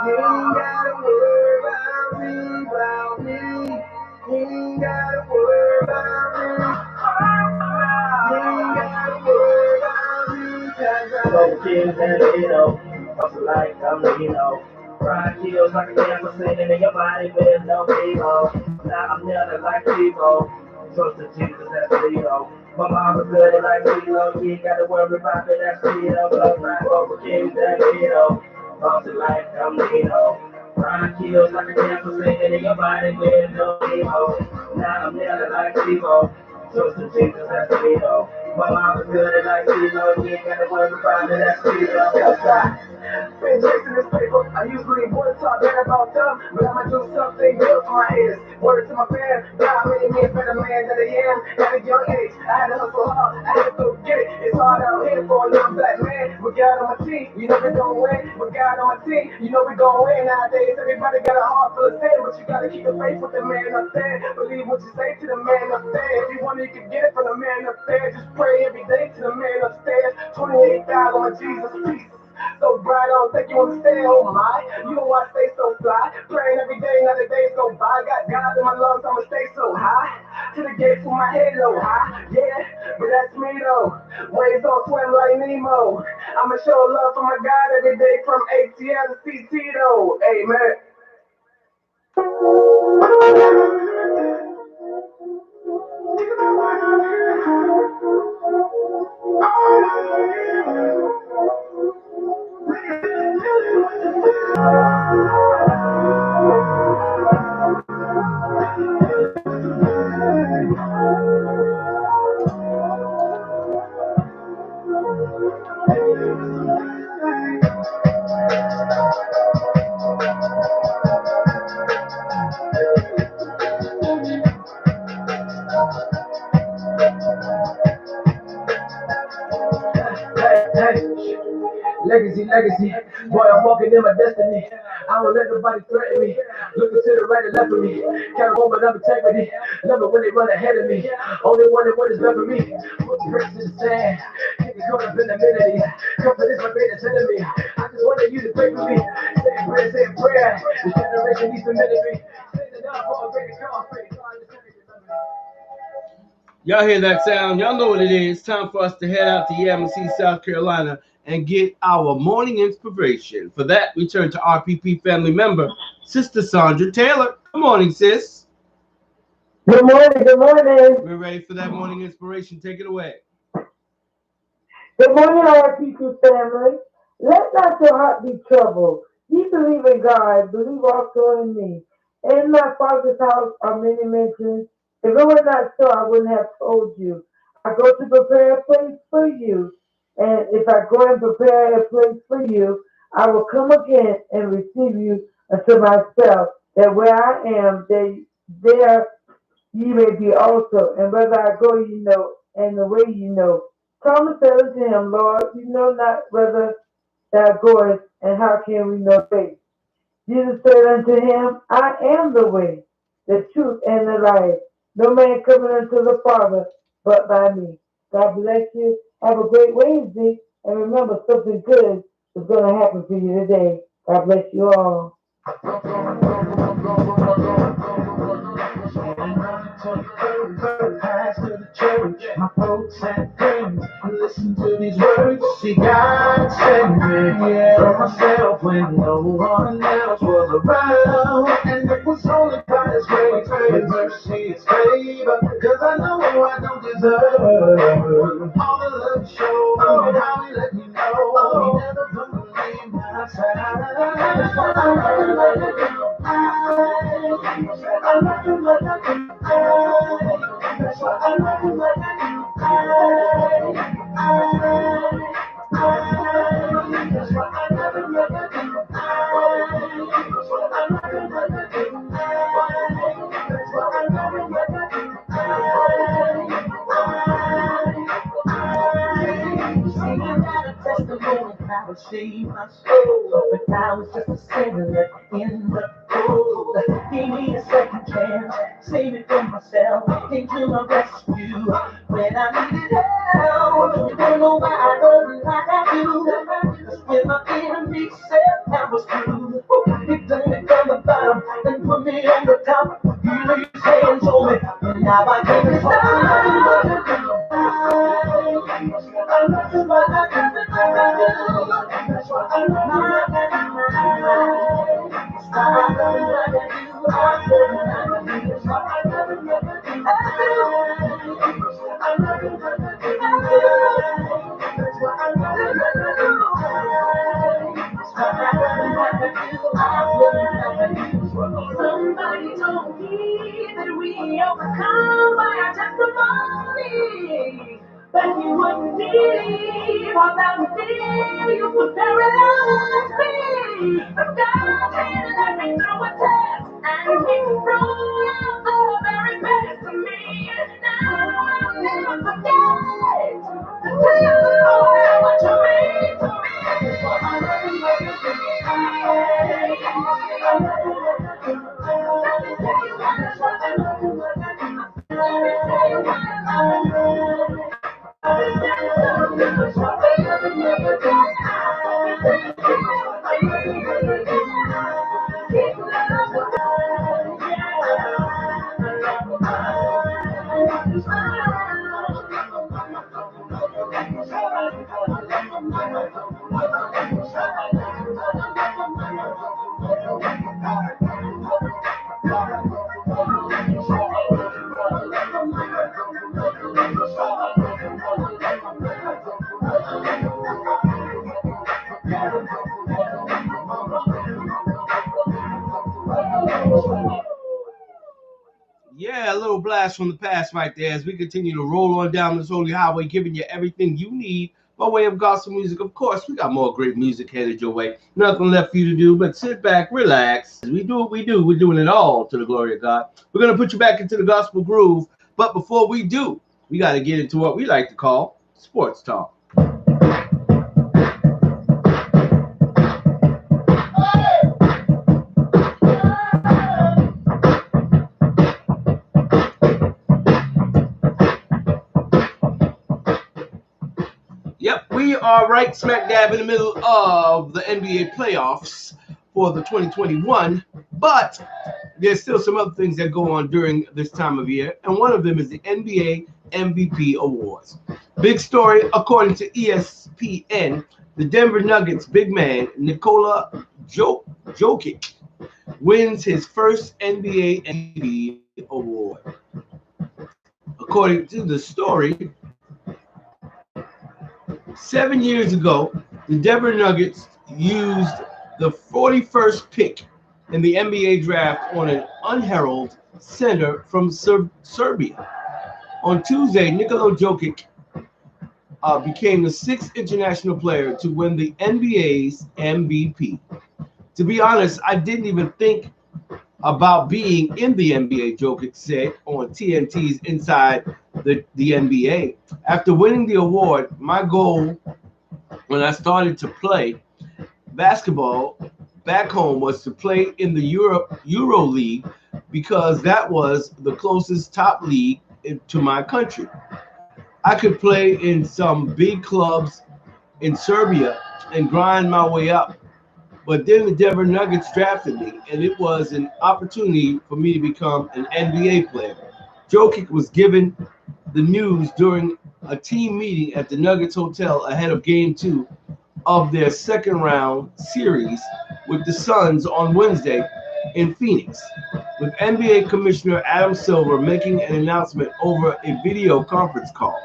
You ain't gotta worry about me, about me. You ain't gotta worry about me. You ain't gotta worry about me, 'cause I know kids and Leo. Hustle like I'm Leo. Pride kills like a cancer sitting in your body with no chemo. Now I'm never like chemo. Trust in Jesus, that's Leo. My mama good and like Leo. You ain't gotta worry about it, that's Leo. Love my over kids and Leo. Hustle like I'm Leo. Pride kills like a cancer sitting in your body with no chemo. Now I'm never like chemo. Trust in Jesus, that's Leo. My mama good and like Leo. You ain't gotta worry about it, that's Leo. That's right. Been chasing this paper, I usually would talk bad about them, but I'ma do something good for my haters. Word to my fans, God made me a better man than I am at a young age. I had to hustle hard, I had to go get it. It's hard out here for a young black man. With God on my team, you know we gon' win. With God on my team, you know we gon' win. Nowadays, everybody got a heart full of sin, but you gotta keep the faith with the man up there. Believe what you say to the man up there. If you want it, you can get it from the man up there. Just pray every day to the man upstairs. 28,000 on my Jesus piece. So bright, I don't think you understand, oh my. You know why I stay so fly. Praying every day, not the days go by. Got God in my lungs, I'ma stay so high. To the gates with my head low high. Yeah, but that's me though. Waves don't swim like Nemo. I'ma show love for my God every day from ATL to CT though. Amen. Hey, legacy, legacy. Boy, I'm walking in my destiny. I don't let nobody threaten me. Looking to the right and left of me. Carry on with integrity. Love it when they run ahead of me. Only wonder what is left of me. Put the bricks in the sand. Get me caught up in the melody. Comfort is my greatest enemy. I just wanted you to pray for me. Say a prayer. This generation needs to ministry. Stand it up for a greater cause. Y'all hear that sound? Y'all know what it is. It's time for us to head out to Yamasee, South Carolina, and get our morning inspiration. For that, we turn to RPP family member, Sister Sandra Taylor. Good morning, sis. Good morning, good morning. We're ready for that morning inspiration. Take it away. Good morning, RPP family. Let not your heart be troubled. Ye believe in God, believe also in me. In my Father's house are many mansions. If it were not so, I wouldn't have told you. I go to prepare a place for you. And if I go and prepare a place for you, I will come again and receive you unto myself, that where I am, there ye may be also. And whether I go, you know, and the way you know. Thomas said unto him, Lord, we know not whither thou goest, and how can we know thee? Jesus said unto him, I am the way, the truth, and the life. No man cometh unto the Father but by me. God bless you. Have a great Wednesday. And remember, something good is going to happen for you today. God bless you all. around. And it was only by His grace, His mercy, His favor. Cause I know I don't deserve all the love He showed me, how He let me know He never put me in my side. That's why I love Him like I do. I love Him like I do. That's why I love Him like I do. That's why I love Him like I do. That's why I love Him like I do. That's why I love Him like I do. Singing out a testimony, how it saved my soul. But I was just a sinner in the cold. Gave me a second chance, saved me from myself, came to my rescue when I needed help. You don't know why I love you like I do. Cause when my enemy said I was through, He took me from the bottom and put me on the top. He laid His hands on me, and now I can't stop. I love Him like I do. That's why I love Him like I do. That's why I love Him like I do. That's why I love Him like I do. I love Him like I do. That's why I love Him like I do. That's why I love Him like I do. I love Him like I do. Somebody told me that we overcome by our testimony. But you wouldn't believe all that fear you could paralyze me. But God had to let me through a test, and He brought out the very best of me. Now I'll never forget to tell the Lord what You mean to me. That's why I love Him like I do. I love Him like I do. Let me tell you why that's why I love Him like I do. Let me tell you why I love Him. Yeah, a little blast from the past right there as we continue to roll on down this holy highway, giving you everything you need by way of gospel music. Of course, we got more great music headed your way. Nothing left for you to do but sit back, relax. As we do what we do, we're doing it all to the glory of God. We're going to put you back into the gospel groove. But before we do, we got to get into what we like to call sports talk. Yep, we are right smack dab in the middle of the NBA playoffs for the 2021, but there's still some other things that go on during this time of year, and one of them is the NBA MVP Awards. Big story, according to ESPN, the Denver Nuggets big man, Nikola Jokic, wins his first NBA MVP award. According to the story, 7 years ago, the Denver Nuggets used the 41st pick in the NBA draft on an unheralded center from Serbia. On Tuesday, Nikola Jokic became the sixth international player to win the NBA's MVP. To be honest, I didn't even think about being in the NBA, Jokic said on TNT's Inside the NBA. After winning the award, my goal when I started to play basketball back home was to play in the Euro League because that was the closest top league to my country. I could play in some big clubs in Serbia and grind my way up. But then the Denver Nuggets drafted me, and it was an opportunity for me to become an NBA player. Jokic was given the news during a team meeting at the Nuggets Hotel ahead of Game 2 of their second round series with the Suns on Wednesday in Phoenix, with NBA Commissioner Adam Silver making an announcement over a video conference call.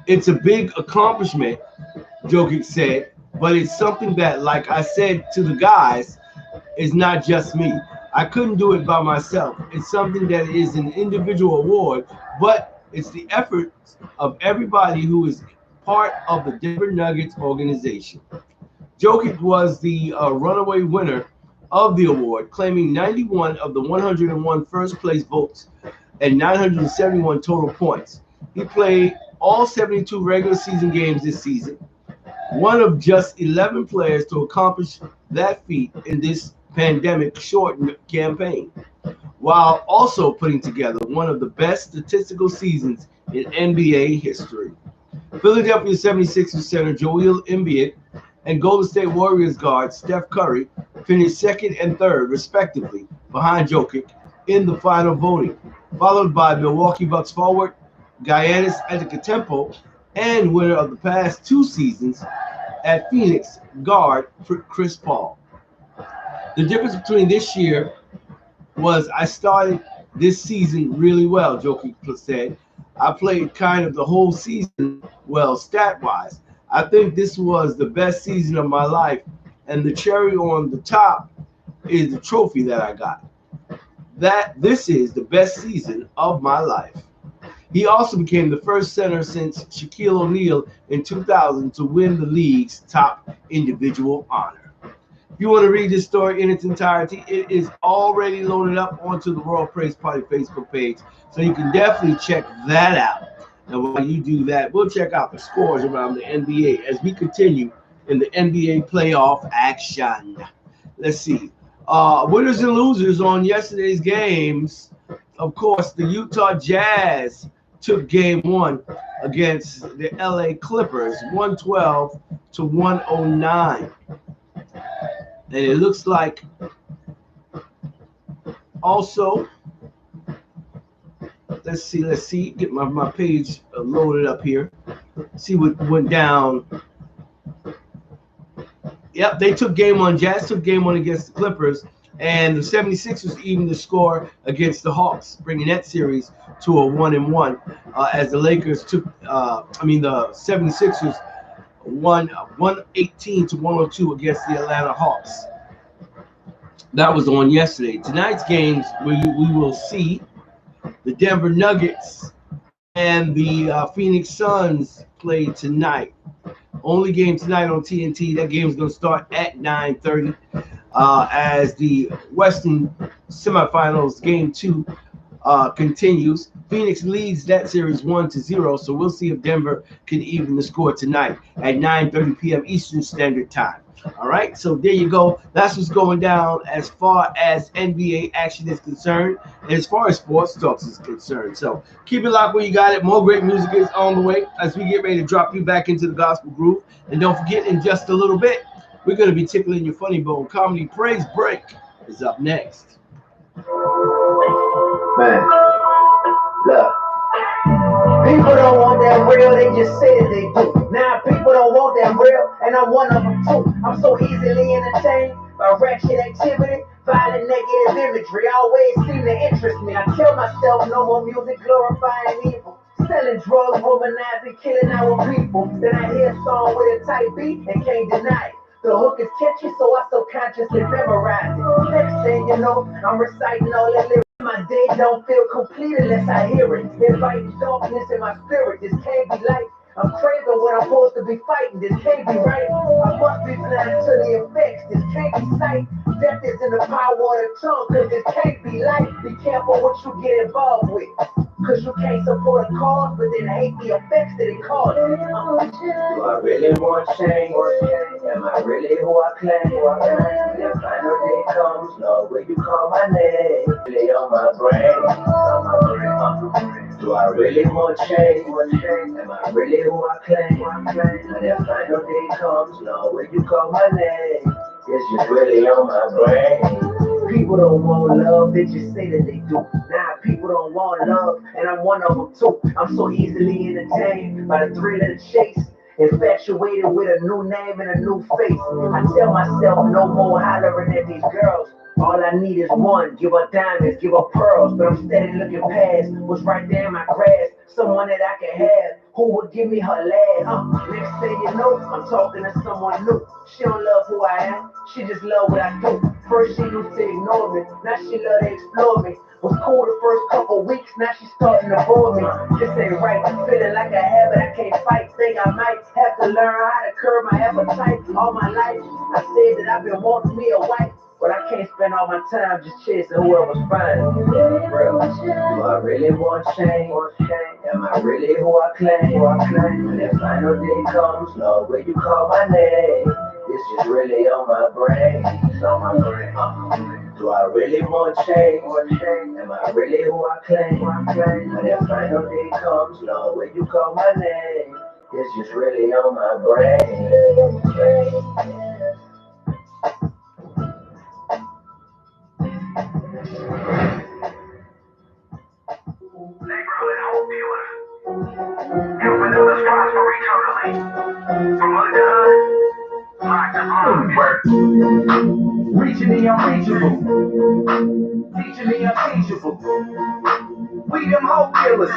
It's a big accomplishment, Jokic said, but it's something that, like I said to the guys, is not just me. I couldn't do it by myself. It's something that is an individual award, but it's the efforts of everybody who is part of the Denver Nuggets organization. Jokic was the runaway winner of the award, claiming 91 of the 101 first place votes and 971 total points. He played all 72 regular season games this season, one of just 11 players to accomplish that feat in this pandemic shortened campaign, while also putting together one of the best statistical seasons in NBA history. Philadelphia 76ers center Joel Embiid and Golden State Warriors guard Steph Curry finished second and third, respectively, behind Jokic in the final voting, followed by Milwaukee Bucks forward Giannis Antetokounmpo and winner of the past two seasons at Phoenix guard Chris Paul. The difference between this year was I started this season really well, Jokic said. I played kind of the whole season well stat wise. I think this was the best season of my life, and the cherry on the top is the trophy that I got. That this is the best season of my life. He also became the first center since Shaquille O'Neal in 2000 to win the league's top individual honor. If you want to read this story in its entirety, it is already loaded up onto the Royal Praise Party Facebook page, so you can definitely check that out. And while you do that, we'll check out the scores around the NBA as we continue in the NBA playoff action. Let's see. Winners and losers on yesterday's games. Of course, the Utah Jazz took game one against the LA Clippers, 112 to 109. And it looks like also, let's see, get my page loaded up here. See what went down. Yep, they took game one. Jazz took game one against the Clippers, and the 76ers evened the score against the Hawks, bringing that series to a 1-1 as the Lakers took, the 76ers won 118 to 102 against the Atlanta Hawks. That was on yesterday. Tonight's games, we will see the Denver Nuggets and the Phoenix Suns play tonight. Only game tonight on TNT. That game is going to start at 9:30 as the Western semifinals game 2 continues. Phoenix leads that series 1-0, so we'll see if Denver can even the score tonight at 9:30 p.m. Eastern Standard Time. All right, so there you go. That's what's going down as far as NBA action is concerned, and as far as sports talks is concerned. So keep it locked where you got it. More great music is on the way as we get ready to drop you back into the gospel groove. And don't forget, in just a little bit, we're going to be tickling your funny bone. Comedy Praise Break is up next. Man, look. People don't want that real, they just say that they do. Now people don't want that real, and I'm one of them too. I'm so easily entertained by ratchet activity, violent negative imagery always seem to interest me. I tell myself no more music glorifying evil, selling drugs, womanizing, killing our people. Then I hear a song with a tight beat and can't deny it. The hook is catchy, so I subconsciously memorize it. Next thing you know, I'm reciting all that lyrics. My day don't feel complete unless I hear it. Inviting darkness in my spirit. This can't be light. I'm craving what I'm supposed to be fighting. This can't be right. I must be blind to the effects. This can't be sight. Death is in the power of the tongue, cause this can't be life. Be careful what you get involved with, cause you can't support a cause, but then hate the effects that it causes. Do I really want change? Am I really who I claim? If final day comes, Lord, will you call my name? Really on my brain. Do I really want change? Am I really who I claim? And if final day comes, Lord, will you call my name? It's just really on my brain. People don't want love, they just say that they do. Nah, people don't want love, and I'm one of them too. I'm so easily entertained by the thrill of the chase Infatuated with a new name and a new face. I tell myself no more hollering at these girls. All I need is one, give her diamonds, give her pearls. But I'm steady looking past what's right there in my grasp. Someone that I can have, who would give me her last. Next thing you know, I'm talking to someone new. She don't love who I am, she just love what I do. First she used to ignore me, now she love to explore me. Was cool the first couple weeks, now she starting to bore me. This ain't right, feeling like a habit I can't fight. Think I might have to learn how to curb my appetite. All my life, I said that I've been wanting me a wife. But I can't spend all my time just chasing whoever's fine. Do I really want change? Am I really who I claim? When the final day comes, Lord, will you call my name? This is really on my brain. It's on my brain. Do I really want change? Am I really who I claim? When the final day comes, Lord, will you call my name? This is really on my brain. Neighborhood hope dealers, helping others prosper eternally. From hood to hood, block to block. Reaching the unreachable, teaching the unteachable. We them hope killers.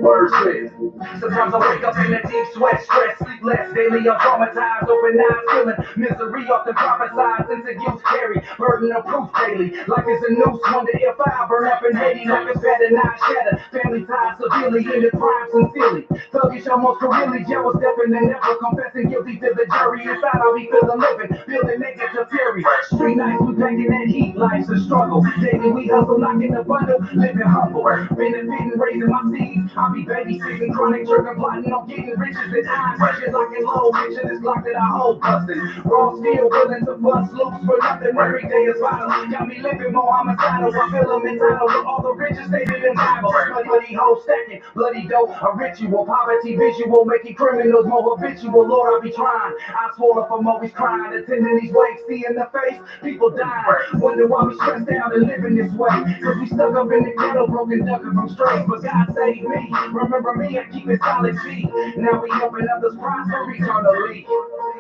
Words with. Sometimes I wake up in a deep sweat, stress, sleepless. Daily I'm traumatized, open eyes, feeling misery often prophesized into guilt carry. Burden of proof daily. Life is a noose, wonder if I burn up in Haiti like it's better not shattered. Family ties severely into crime sincerely. Thuggish, almost really jealous, deafening, never confessing guilty to the jury. Inside I'll be feeling living, feeling negative fury. Street nights, we packing that heat, life's a struggle. Daily we hustle, knocking the bundle, living humble. Benefiting, raising my seeds. I'll be babysitting, chronic tripping, plotting on getting riches and eyes. Riches like in low, picture this clock that I hold busted. Raw steel, willing to bust loose for nothing. Every day is vital. Got me living more homicidal. I feel them entitled with all the riches they didn't Bible. Bloody hoes stacking, bloody dope, a ritual. Poverty visual, making criminals more habitual. Lord, I be trying. I swore up, I'm always crying. Attending these wakes, seeing the face, people dying. Wonder why we stressed out and living this way. Cause we stuck up in the ghetto, broken ducking from straight. But God saved me. Remember me, I keep it solid G. Now we helping others prosper eternally.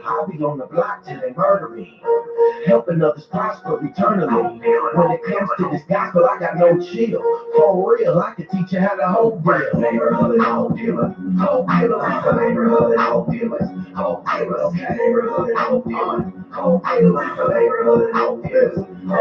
I'll be on the block till they murder me. Helping others prosper eternally. When it comes to this gospel, I got no chill. For real, I can teach you how to hold real. Neighborhood hope dealers, hope dealers. Neighborhood hope dealers, hope dealers. Neighborhood hope dealers, hope dealers. Neighborhood hope dealers. You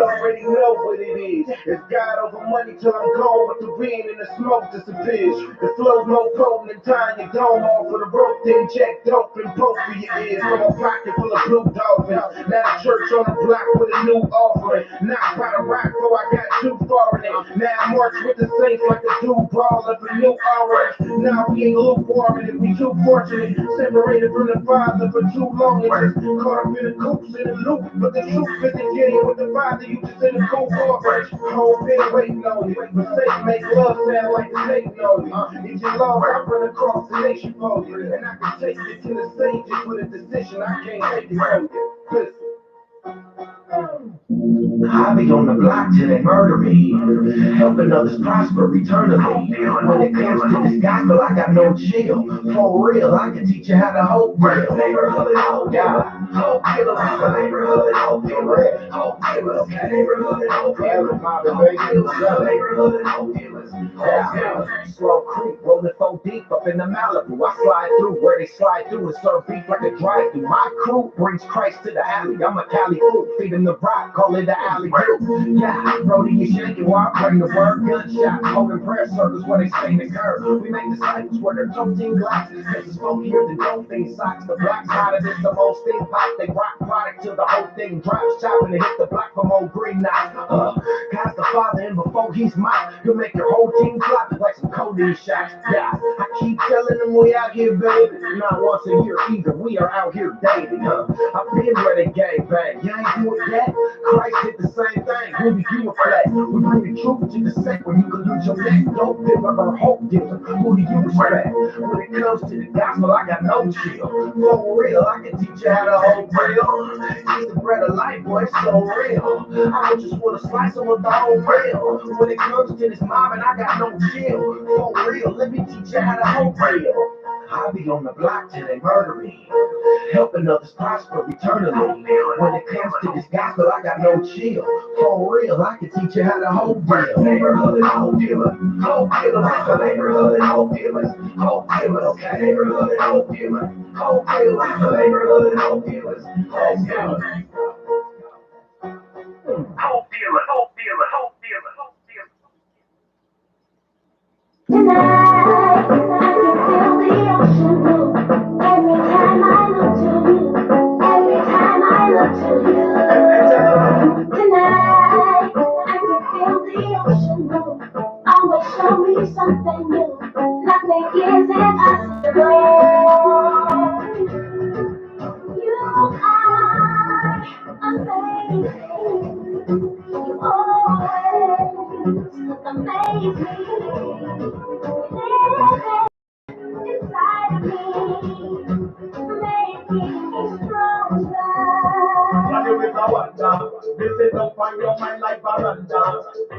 already know what it is. It's God over money till I'm gone with the wind and the smoke disappears. The flow's more potent than tying your dome off with a rope, then check dope and poke for your ears. From a pocket full of blue dolphins. Now the church on the block with a new offering. Knocked by the rock, so I got too far in it. Now I march with the saints like a dude brawler for new orange. Now we ain't lukewarm and if we too fortunate. Separated from the Father for too long. It's just caught up in the coops in the loop. But the truth isn't getting with the Father, you just in the cool orphanage. Home been waiting on you. But Satan make love sound like the Satan on you. If you love, I run across the nation for you. And I can take you to the sages with a decision. I can't take it from you. Listen. I'll be on the block till they murder me, helping others prosper eternally. When it comes to this gospel, I got no chill. For real, I can teach you how to hope real. Neighborhood hope dealers, hope dealers. Neighborhood hope dealers, hope dealers. Neighborhood hope dealers, neighborhood hope dealers. Slow creek, rolling so deep up in the Malibu. I slide through where they slide through and serve beef like a drive-through. My crew brings Christ to the alley. I'm a Cali fool, feeding the rock, call it the alley view. Yeah, Brody is shaking while I bring the word. Gunshots, holding prayer circles where they sing the curve. We make disciples where they're toting glasses. Cause it's smokier than dope thing socks. The black side of this, the most thing pop. They rock product till the whole thing drops. Chopping and hit the block from old green knots. God's the Father, and before he's mine, he'll make your whole team flop like some codeine shots. Yeah, I keep telling them we out here, baby. Not once a year either, we are out here dating, I've been where they gang bang. You ain't doing that? Christ did the same thing. Who do you reflect? We bring the truth to the set where you can lose your neck. Don't dealer or hope dealer. Who do you respect? When it comes to the gospel, I got no chill. For real, I can teach you how to hold real. He's the bread of life, boy, it's so real. I don't just want to slice them with the whole real. When it comes to this mob, and I got no chill. For real, let me teach you how to hold real. I'll be on the block till they murder me. Helping others prosper eternally. When it comes to this gospel, I got no chill. For real, I can teach you how to hold deal. Neighborhood hope dealer. Hope dealer. Neighborhood hope dealers. Hope dealers. Okay. Neighborhood hope dealer. Hope dealers. Neighborhood hope dealers. Hope dealers. Hope dealer. Hope dealer. Hope dealer. Hope dealer. Tonight, I can feel the ocean move. Every time I look to you. Every time I look to you. Tonight, I can feel the ocean move. Always show me something new. Nothing is impossible. You are amazing. You always amaze me. Living inside of me, making me stronger. And you is a wonder. This is up on your mind like veranda.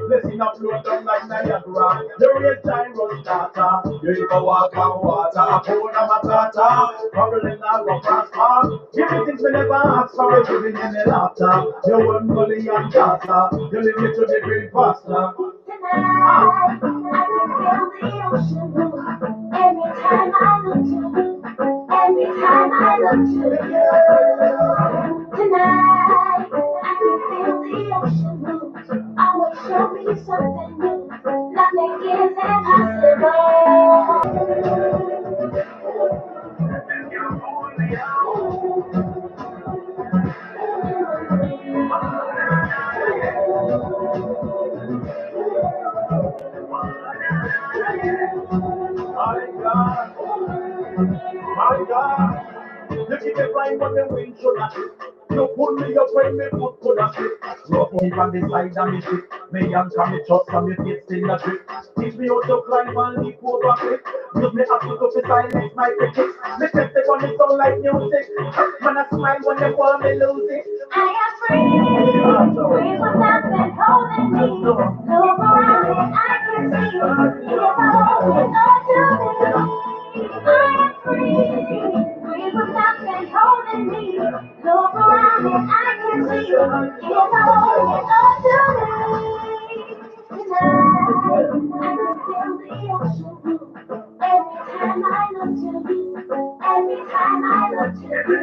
Blessing up flow down like Niagara. You raise time rush data. You even walk on water. Hakuna Matata. Bubbling out of prosper. Give me things we never ask for. Giving in the laughter. You won't bully and data. You live it to the great faster. Tonight, I can feel the ocean move. Every time I look to you. Every time I look to you. Tonight, I can feel the ocean move. Always show me something new. Nothing is impossible. My God, my God. You keep me flying when the wind should not shift. You pull me up when me foot could have slipped. Rough me from the side of me ship. Me anchor me trust and me feet still a trip. Teach me how to climb and leap over cliff. Use me up to silence my critics. Me step the funny sound like music. Man I smile when they call me lose it. I am free, free from nothing holding me. Look around and I can see if I open up to me. I am free from nothing holding me. Look around and I can see if I open up to me. Tonight, I can feel the ocean blue. Every time I look to you. Every time I look to you.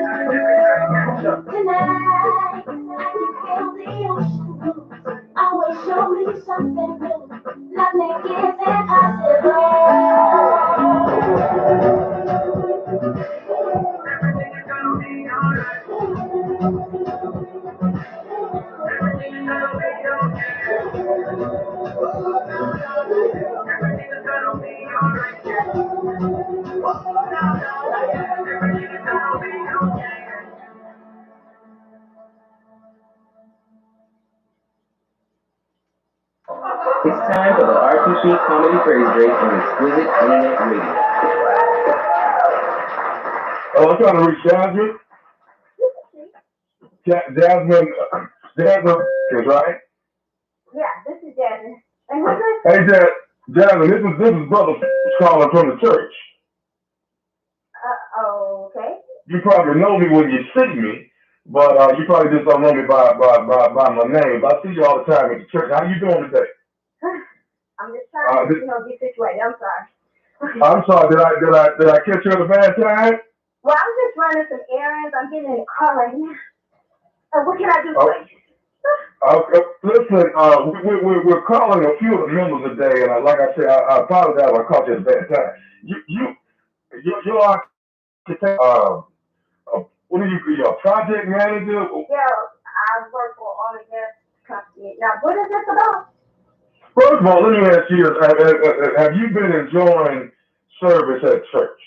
Tonight, I can feel the ocean blue. Always show me something new. Nothing is impossible. It's time for the RPP Comedy Praise Break on Exquisite Internet Radio. Oh, I'm trying to reach Jasmine. Jasmine, right? Yeah, this is Jasmine. And who's this? Hey, Jasmine, this is brother calling from the church. Okay. You probably know me when you see me, but you probably just don't know me by my name. But I see you all the time at the church. How you doing today? I'm just trying to, get situated. I'm sorry. I'm sorry. Did I catch you at a bad time? Well, I'm just running some errands. I'm getting in the car right now. What can I do for you? Okay, listen, we're calling a few of the members today, and like I said, I apologize if I caught you at a bad time. You are what are you, a project manager? Yeah, I work for oil and gas company. Now, what is this about? First of all, let me ask you, have you been enjoying service at church?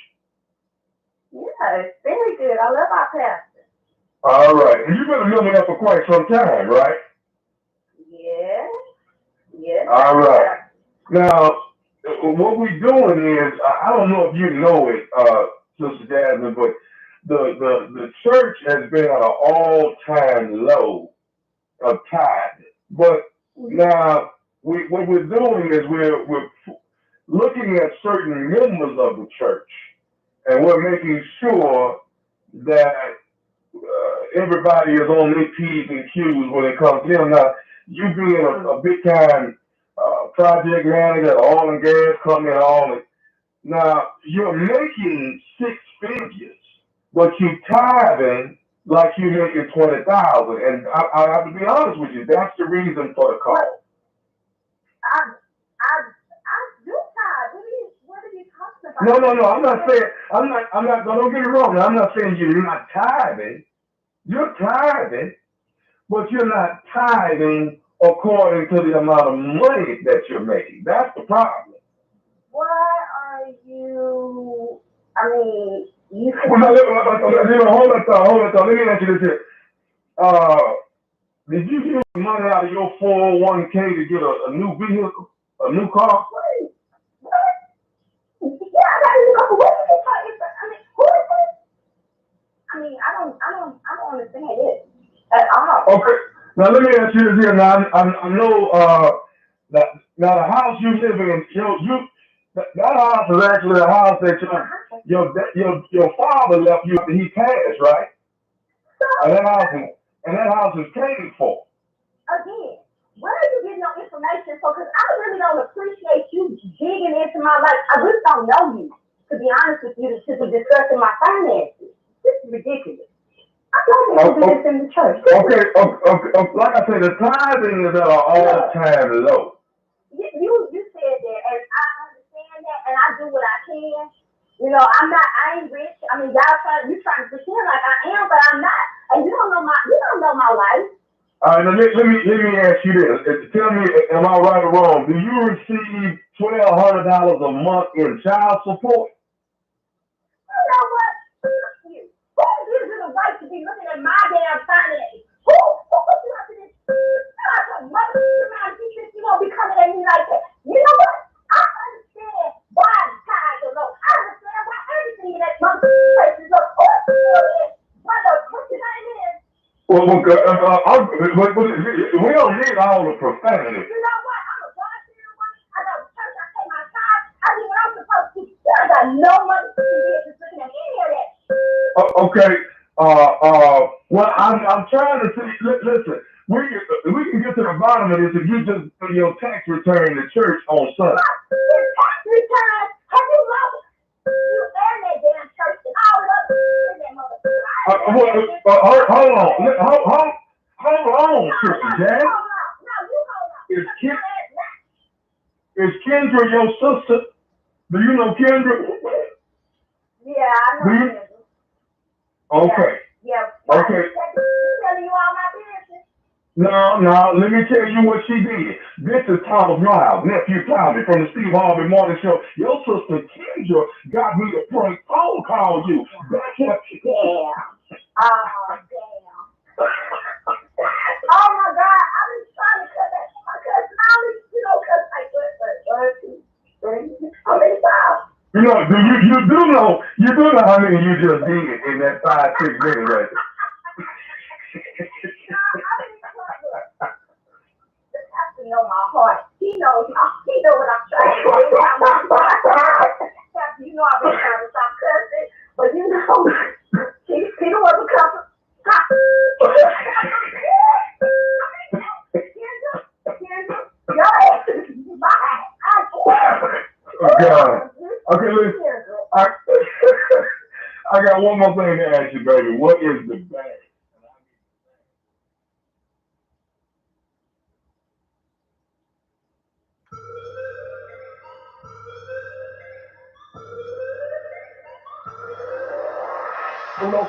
Yeah, it's very good. I love our pastor. All right. And you've been a member there for quite some time, right? Yeah. Yeah. All right. Now, what we're doing is, I don't know if you know it, Sister Jasmine, but the church has been at an all-time low of tithe. But now, what we're doing is we're looking at certain members of the church and we're making sure that everybody is on their P's and Q's when it comes to them. Now, you being a big time project manager, oil and gas company, and all that. Now, you're making six figures, but you tithing like you're making 20,000. And I have to be honest with you, that's the reason for the call. I do tithe. What are you talking about? No. I'm not saying. I'm not. Don't get me wrong. I'm not saying you're not tithing. You're tithing, but you're not tithing according to the amount of money that you're making. That's the problem. What are you? I mean, you can. Well, hold on, thought. Let me ask you this here. Uh, did you use money out of your 401k to get a new vehicle, a new car? What? Yeah, I got you know what are you talking about? I mean, who is this? I mean, I don't understand it at all. Okay. Now let me ask you this here. Now I know that now the house you live in, that house is actually a house that your father left you after he passed, right? And that house is paid for. Again, where are you getting your information from? Because I really don't appreciate you digging into my life. I really don't know you, to be honest with you, to be discussing my finances. This is ridiculous. I don't do this in the church. Okay. Like I said, the tithing is at an all-time low. You said that, and I understand that, and I do what I can. You know, I ain't rich. I mean, you trying to pretend like I am, but I'm not. And you don't know my life. All right, now let me ask you this. Tell me, am I right or wrong? Do you receive $1,200 a month in child support? You know what? You. Who gives you the right to be looking at my damn finances? Who put you up to this? You're mother around you think you gonna be coming at me like that. You know what? I understand why the ties are low. I understand why everything in that mother place is low. Whether what's your name is. Well, we don't need all the profanity. You know what? I'm a God-fearing one. I go to church. I pay my tithes. I do what I'm supposed to. I got no money to be just looking at any of that. Okay. Well, I'm trying to see. Listen, we can get to the bottom of this if you just do your tax return to church on Sunday. Your tax return? Have you lost? You and that damn church and all the other in that motherfucker. Hold on, Sister Jack. No, you hold on. Is Kendra your sister? Do you know Kendra? Yeah, I know Kendra. Okay. Yeah. Okay. She's telling you all my business. No, let me tell you what she did. This is Thomas Miles, nephew Tommy from the Steve Harvey Morning Show. Your sister Kendra got me to prank phone call you. Damn. Oh, damn. Oh, my God. I've been trying to cut that from my cousin. I only, cut like, what, 2, 3, how many times? You do know how many you just did in that 5-6 minutes right there. To know my heart. He knows what I'm trying to do. You know I've been trying to stop cussing, but he the one who comes. Your ass is mine. Oh God. Okay, listen. I got one more thing to ask you, baby. What is the bag? Uno,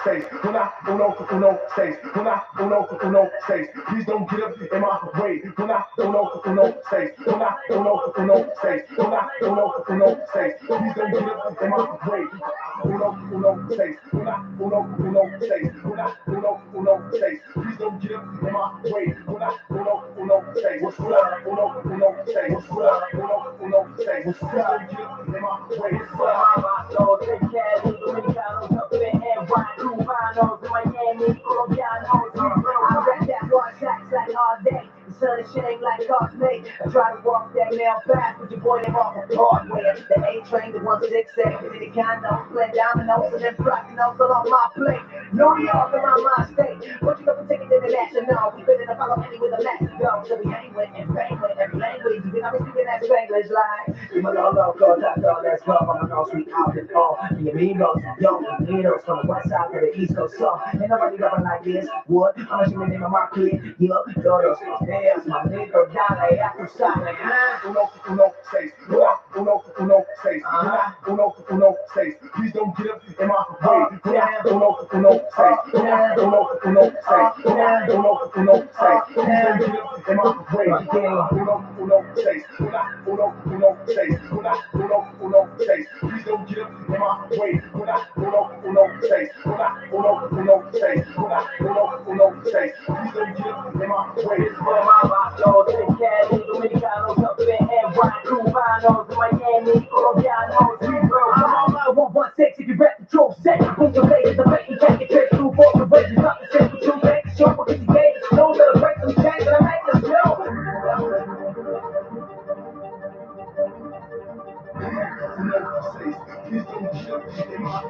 seis, uno, seis, uno, seis. Please don't get up in my way. Uno, seis, uno, seis, uno, seis. Please don't get up in my way. Uno, seis, uno, seis, uno, seis. Please don't get up in my way. Uno, seis, uno, seis, uno, seis. Please don't get up in my way. So take care of the Dominicanos up in NY, Cubanos, Miami, Colombianos. I rap that one track like all day. The sun is shame like cosmate. I try to walk that nail fast, but your boy ain't off the Broadway. The A train, the 168, the condos, play dominoes, and then platinum along my plate. New York around my state. What you gonna take it international? We been in the follow any with a massive go. So we hang with and bang with every language. You know, I'm speaking that Spanglish like. You my loco, let's go. I'm a girl, sweet out and all. The amigos, young leaders from the west side to the east coast. So, ain't nobody rapping like this. What? I'm a shooting in my market. Yup, todos los días, mamito, dale, after side. Uno, seis. Uno, seis. Uno, seis. Please don't get up in my way. Uno, seis. Uno, seis. Uno, seis. Please don't get up in my way. Uno, seis. Uno, seis. Uno, seis. Please don't get up in my way. Uno, seis. Uno, seis. Uno, seis. Please don't get up in my way. This is where my rock goes. In Cali, Dominicanos up in NY, Cubanos, Miami, Colombianos, we roll. I'm on my 116 if you rep the truth. Set put your face in the face, you can't get tricked through for the race. It's not the same for two things. Show what you gave. Know that I break some chains and I make them slow. Please don't get up in my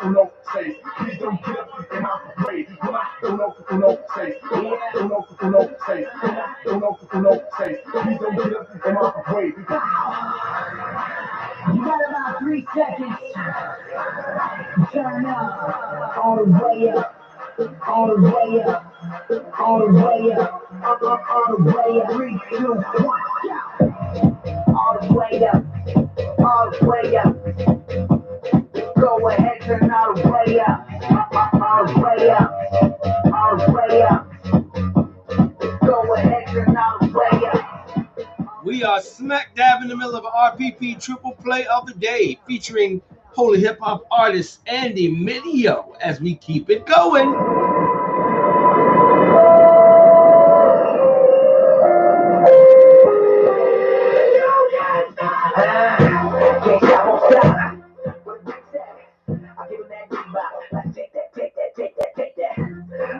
Uno, seis. Please don't get up in my way. Uno, seis. Uno, seis. Uno, seis. Please don't get up in my way. You got about 3 seconds. Turn up. All the way up. All the way up. All the way up. All the way up. 3, 2, 1. All the way up. All the way up. Go ahead, turn all the way up. All the way up. All the way up. Go ahead, turn all the way up. We are smack dab in the middle of an RPP triple play of the day, featuring holy hip hop artist Andy Mineo as we keep it going.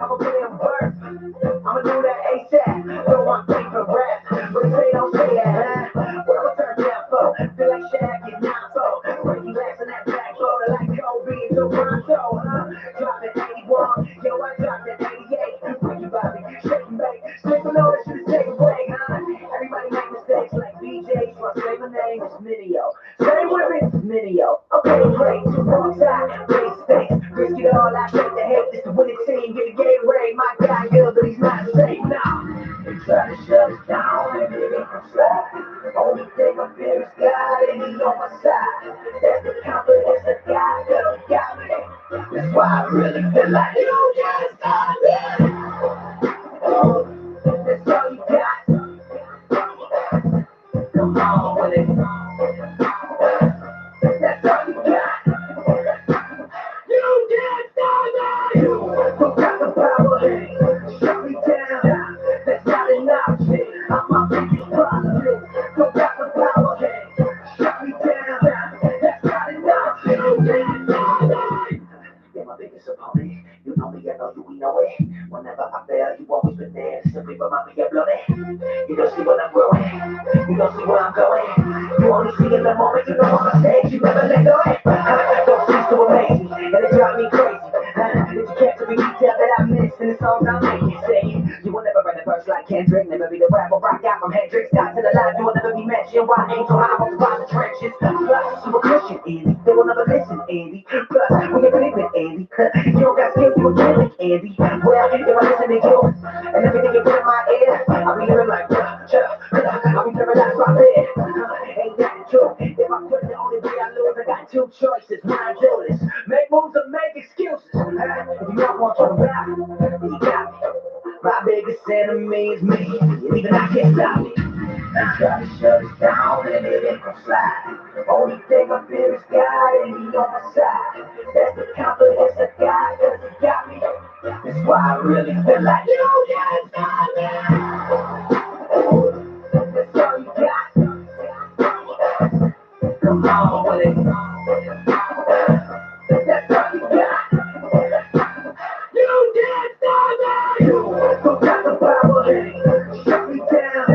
I'ma put in work. I'ma do that ASAP. Don't want paper rap, but say don't say that. What I'ma turn down for? Feel like Shaq is not so. Breaking glass in that back roller like Kobe and Toronto. Dropping 81, yo I dropped at 88. Breaking Bobby, shaking bake, sleeping on it, should've taken break. Everybody make mistakes like BJ, so I say my name is Mineo. Same with me, Mineo. Okay, great, two wrong side, face space. Risk it all, I take the hate. This the winning team, get the game ready. My guy good, but he's not safe now. They try to shut us down, and it ain't from side. Only thing I fear is God, and he's on my side. That's the confidence that God done got me. That's why I really feel like you just got me. Oh, that's all you got. Come on with it. That's all you got. You just got me. You got the power. Shut me down. That's not an option. I'm my biggest problem. You got the power. Shut me down. That's not an option. You just got me. You're my biggest opponent. You know me, I know you, we know it. Whenever I fail, you always been there. Simply remind me of blood. You don't see what I'm growing. You don't see where I'm going. You only see in the moment. You know on the stage. You never let go. Don't see so amazing. And it drives me crazy. If you can't every detail that I missed in the songs I'm making, saying you will never write a verse like Kendrick. Never be the rapper rock out from Hendrix. Down to the line, you will never be mentioned. Why ain't so high on the trenches? Plus, you a Christian, Andy. They will never listen, Andy. Plus, when you're living, Andy. You don't got skills, you a gimmick, Andy. Well, if I listen to you and everything you put in my ear, I'll be living like, I'll be living like my bed. Ain't that true? If I quit, the only way I lose, I got 2 choices when I do this. Make moves or make excuses. If you don't want your back, you got me. My biggest enemy is me. Even I can't stop me. They try to shut us down and it ain't gon' slide. The only thing I fear is God and He on my side. That's the confidence I got, cause He got me. That's why I really feel like you can't stop me. That's all you got. Come on with it. That's all you got. You can't stop me. You don't got the power. Shut me down.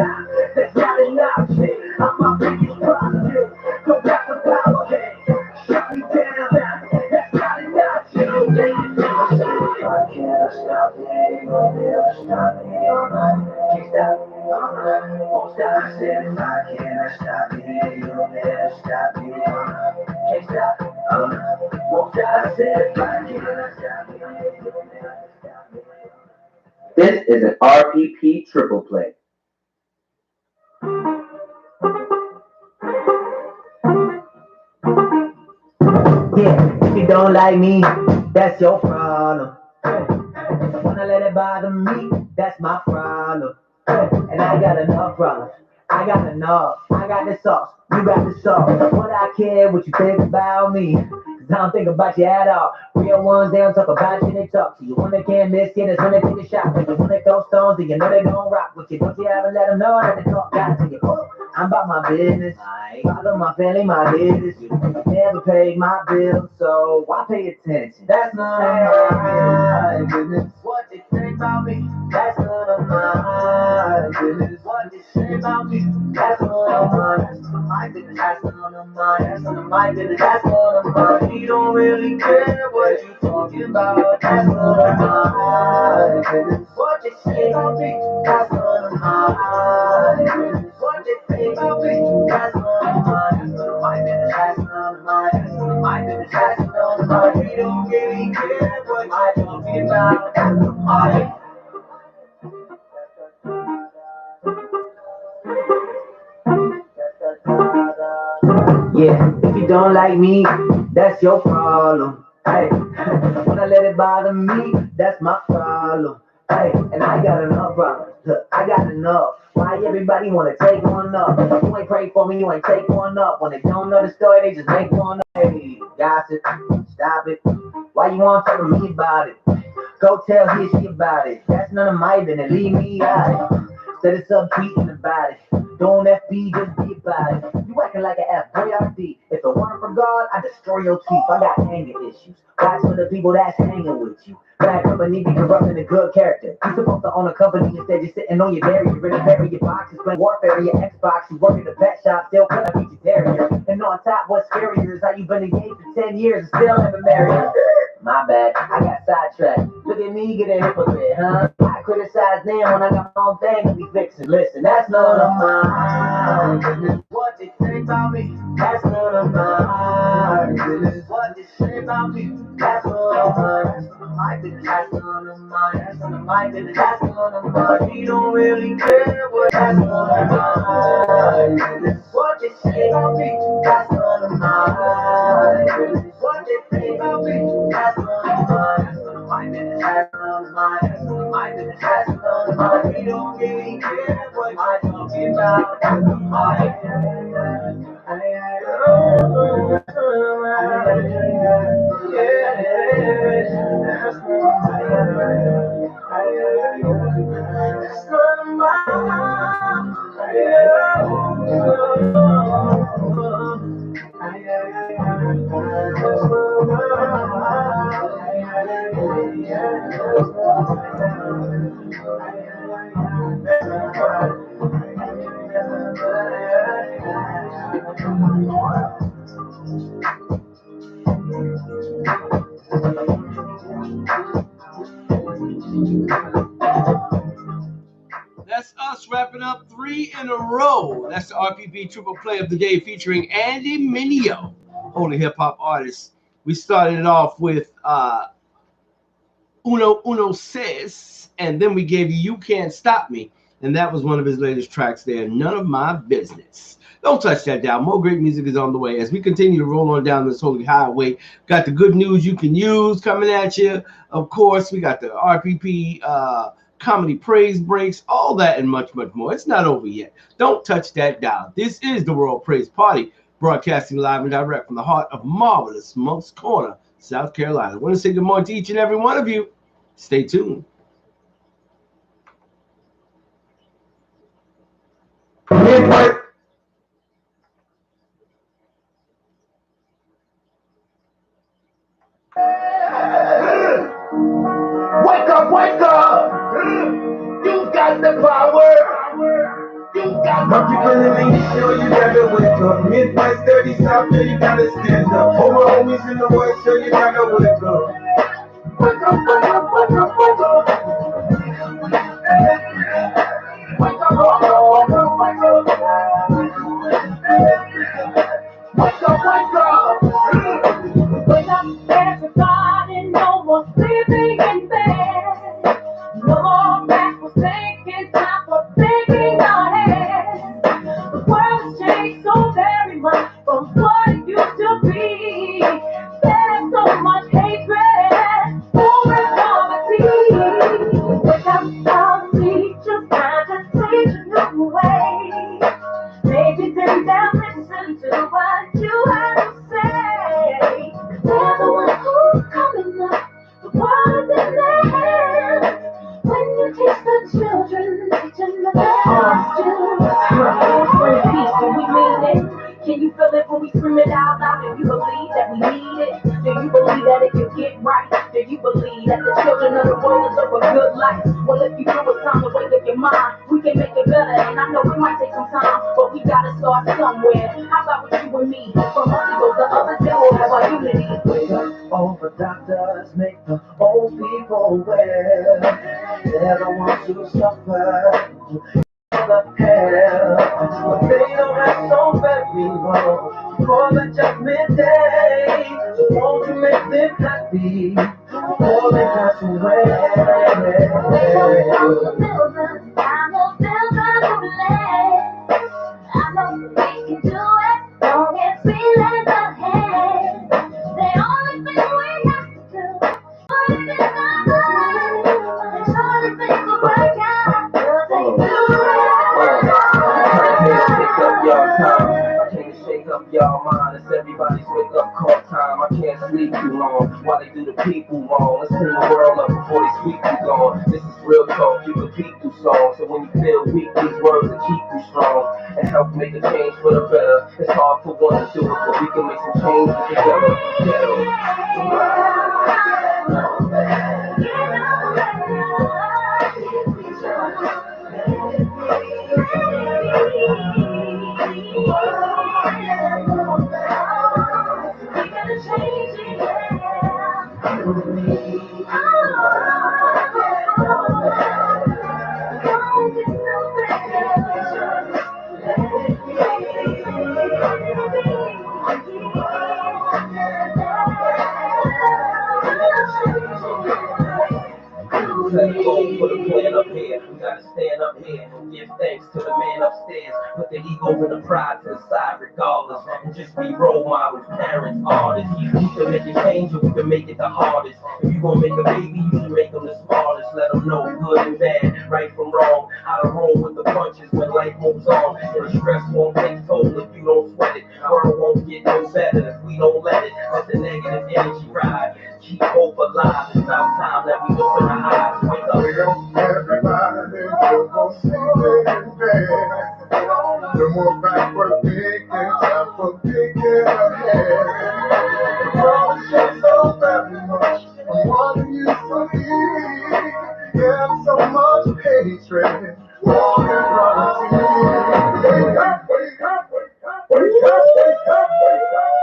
That's not enough. I'm my biggest problem. You don't got the power. Shut me down. That's not enough. You can't stop me. I can't stop me. You'll never stop me. Can't stop me. Won't stop. I said I can't stop me. You'll never stop me. Can't stop. Won't stop. I said I can't stop me. You'll never stop me. This is an RPP triple play. Yeah, if you don't like me, that's your problem. Wanna let it bother me, that's my problem. And I got enough problems. I got enough. I got the sauce. You got the sauce. What I care what you think about me. Cause I don't think about you at all. Real ones, they don't talk about you, they talk to you. When they can't miss you, that's when they take a shot. When you wanna throw stones, and you know they don't rock with you. Don't you ever let them know that they talk got to you. I'm about my business. Follow my family, my business. Never paid my bills, so why pay attention? That's none of my business. What they say about me, that's none of my business. What they say about me, that's none of my business. That's none of my business. That's none of my business. That's none of mine. We don't really care what you talking about. That's none of my business. What they say about me, that's none of my business. What they say about me, that's none of my business. That's none of my business. That's none of my business. That's none of mine. We don't really care what you talking about. That's none of mine. Yeah, if you don't like me, that's your problem. Hey, wanna let it bother me, that's my problem. Hey, and I got enough problems. Look, I got enough. Why everybody wanna take one up? You ain't pray for me, you ain't take one up. When they don't know the story, they just make one up. Hey, gossip, stop it. Why you wanna talk to me about it? Go tell his shit about it. That's none of my business. Leave me out of it. Instead of subtweeting about it. Don't FB, just be about it. You acting like an F, boy, I see. If it weren't for God, I'd destroy your teeth. I got anger issues. Watch for the people that's hanging with you. Bad company be corrupting a good character. You're supposed to own a company instead you're sitting on your dairy. You're in a bury your boxes, playing warfare in your Xbox. You work in a pet shop, still couldn't beat your terrier. And on top, what's scarier is how you've been engaged for 10 years and still haven't married. My bad, I got sidetracked. Look at me get a hypocrite, huh? I criticize them when I got my own thing to be fixing. Listen, that's none of my business. What they say about me, that's none of my business. What they say about me, that's none of my business. That's none of my business. That's none of my business. That's none of mine. We don't really care what that's none of my business. What they say about me, that's none of my business. What they say about me, that's none of my business. That's none of my business. That's none of my business. That's none of mine. We don't really care what I'm talking about. That's none of my That's us wrapping up 3 in a row. That's the RPP triple play of the day featuring Andy Mineo, holy hip hop artist. We started it off with Uno Says, and then we gave you You Can't Stop Me, and that was one of his latest tracks there, None of My Business. Don't touch that dial. More great music is on the way. As we continue to roll on down this holy highway, got the good news you can use coming at you. Of course, we got the RPP comedy praise breaks, all that and much, much more. It's not over yet. Don't touch that dial. This is the Royal Praise Party, broadcasting live and direct from the heart of marvelous Moncks Corner, South Carolina. I want to say good morning to each and every one of you. Stay tuned. Wake up, wake up! You got the power. You got my people in the east, yo, you gotta wake up. Midwest, 30 South, yo, you gotta stand up. All my homies in the west, yo, you gotta wake up. Wake up, wake up, wake up, wake up. Wake up, wake up, wake up, wake up. Wake up, wake up. Wake up, everybody, no more sleeping in bed. No more backward thinking, time for thinking ahead. The world has changed so very much from what it used to be. There's so much hatred, over poverty. Wake up, our teachers, time to teach a new way. Maybe then they'll listen to what you have to say. They're the ones who's coming up, the world is in their hands. When you teach the children, teach them the best to. Bring peace when we mean it. Can you feel it when we scream it out loud? Do you believe that we need it? Do you believe that it can get right? Do you believe that the children of the world deserve a good life? Well, if you do, it's time to wake up your mind. We can make it better, and I know it might take some time, but we gotta start somewhere. How about with you and me? From us to the others, then we'll have our unity. Wake up, all the doctors make the old people well. They're the ones who suffer the hell, but they don't have so very long for the judgment day. So won't you make them happy before they pass away? Wake up from the buildings, I know they'll try to relate. I know we can do it, long as we lend a hand. The only thing we have to do, put it in our mind, make sure that things will work out, 'cause they do Pick up y'all time. I can't shake up y'all mind. It's everybody's wake up call time. I can't sleep too long while they do the people wrong. Let's clean the world up before they sweep you gone. This is real talk, you can peek through songs. So when you feel weak, these words will keep you strong and help make a change for the better. It's hard for one to do it, but we can make some changes together. Put a plan up here, we gotta stand up here. Give thanks to the man upstairs. Put the ego and the pride to the side regardless. And just be role models, parents, artists. We can make it change or we can make it the hardest. If you gonna make a baby, you should make them the smartest. Let them know good and bad, right from wrong. How to roll with the punches when life moves on. And the stress won't take toll if you don't sweat it. World won't get no better if we don't let it. Let the negative energy ride. Keep hope alive. It's about time that we open our eyes. Wake up. Everybody, you're gonna see that bad. No more backward thinking, time for thinking ahead. The world has changed so very much from what it used to be. There's so much hatred, war and poverty. Wake up, wake up, wake up, wake up, wake up, wake up,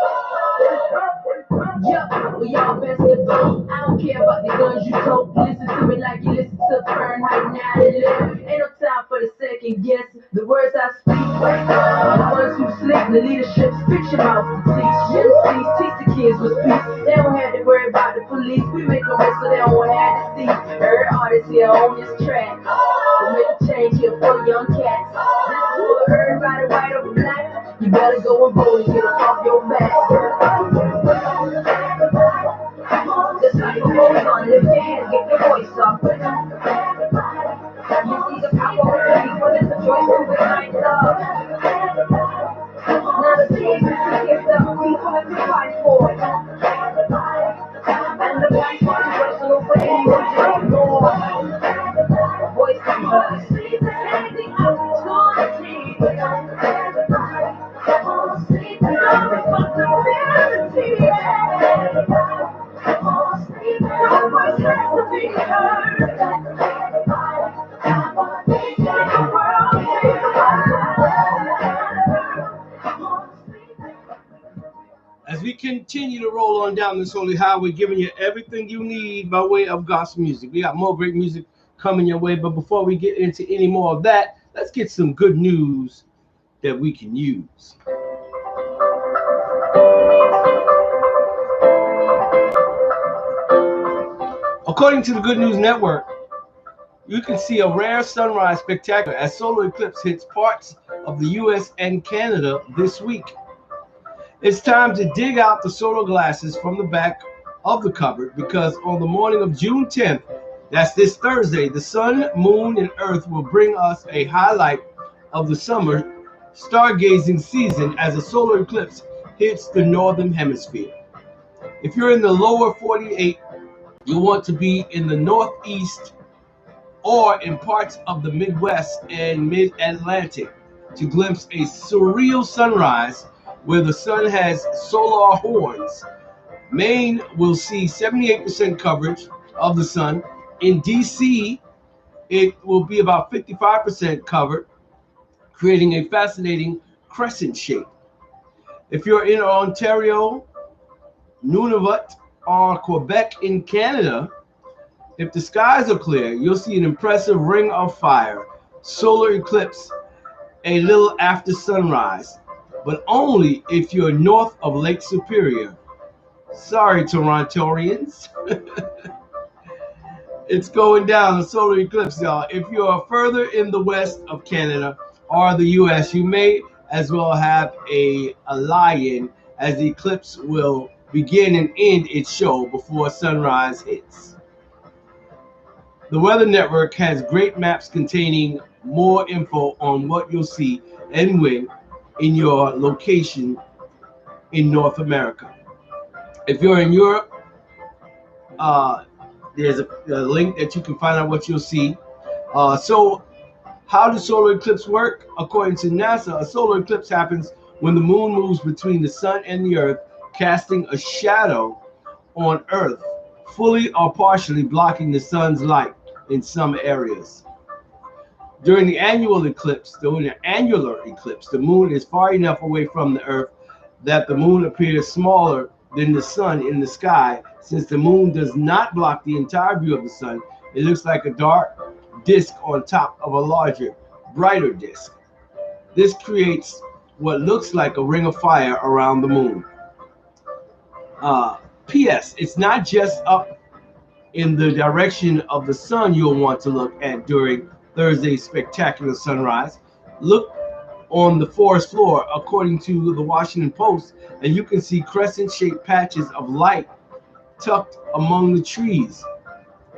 wake up, wake up. Yeah, well, y'all best to know. I don't care about the guns you tote. Listen to me like you listen to Fahrenheit 9/11. Ain't no time for the second guess. The words I speak, the ones who sleep, the leadership, fix your mouth to teach. Teach the kids with peace. They don't have to worry about the police. We make them rest so they don't have to see. Every artist here on this track. So make a change here for young cats. This is for everybody, white or black. You better go and vote and get them off your back. Just like the road on, lift your hands, get your voice up. the back one personal way, take more. Voice from her. Take the opportunity. Everybody, come on, sleep. No responsibility. Everybody, come on, sleep. No voice has to be heard. Everybody, come on, sleep. Take the world, take the world. Come on, sleep. As we continue to roll on down this holy highway, giving you everything you need by way of gospel music. We got more great music coming your way, but before we get into any more of that, let's get some good news that we can use. According to the Good News Network, you can see a rare sunrise spectacular as solar eclipse hits parts of the U.S. and Canada this week. It's time to dig out the solar glasses from the back of the cupboard because on the morning of June 10th, that's this Thursday, the sun, moon, and earth will bring us a highlight of the summer stargazing season as a solar eclipse hits the northern hemisphere. If you're in the lower 48, you want to be in the northeast or in parts of the Midwest and Mid-Atlantic to glimpse a surreal sunrise where the sun has solar horns. Maine will see 78% coverage of the sun. In DC, it will be about 55% covered, creating a fascinating crescent shape. If you're in Ontario, Nunavut, or Quebec in Canada, if the skies are clear, you'll see an impressive ring of fire solar eclipse a little after sunrise, but only if you're north of Lake Superior. Sorry, Torontoians. It's going down, the solar eclipse, y'all. If you are further in the west of Canada or the U.S., you may as well have a lie-in as the eclipse will begin and end its show before sunrise hits. The Weather Network has great maps containing more info on what you'll see and when in your location in North America. If you're in Europe, there's a link that you can find out what you'll see. So how does solar eclipse work? According to NASA, a solar eclipse happens when the moon moves between the sun and the earth, casting a shadow on Earth, fully or partially blocking the sun's light in some areas. During the annular eclipse, the moon is far enough away from the Earth that the moon appears smaller than the sun in the sky. Since the moon does not block the entire view of the sun, it looks like a dark disk on top of a larger, brighter disk. This creates what looks like a ring of fire around the moon. P.S. It's not just up in the direction of the sun you'll want to look at during Thursday's spectacular sunrise. Look on the forest floor, according to the Washington Post, and you can see crescent-shaped patches of light tucked among the trees,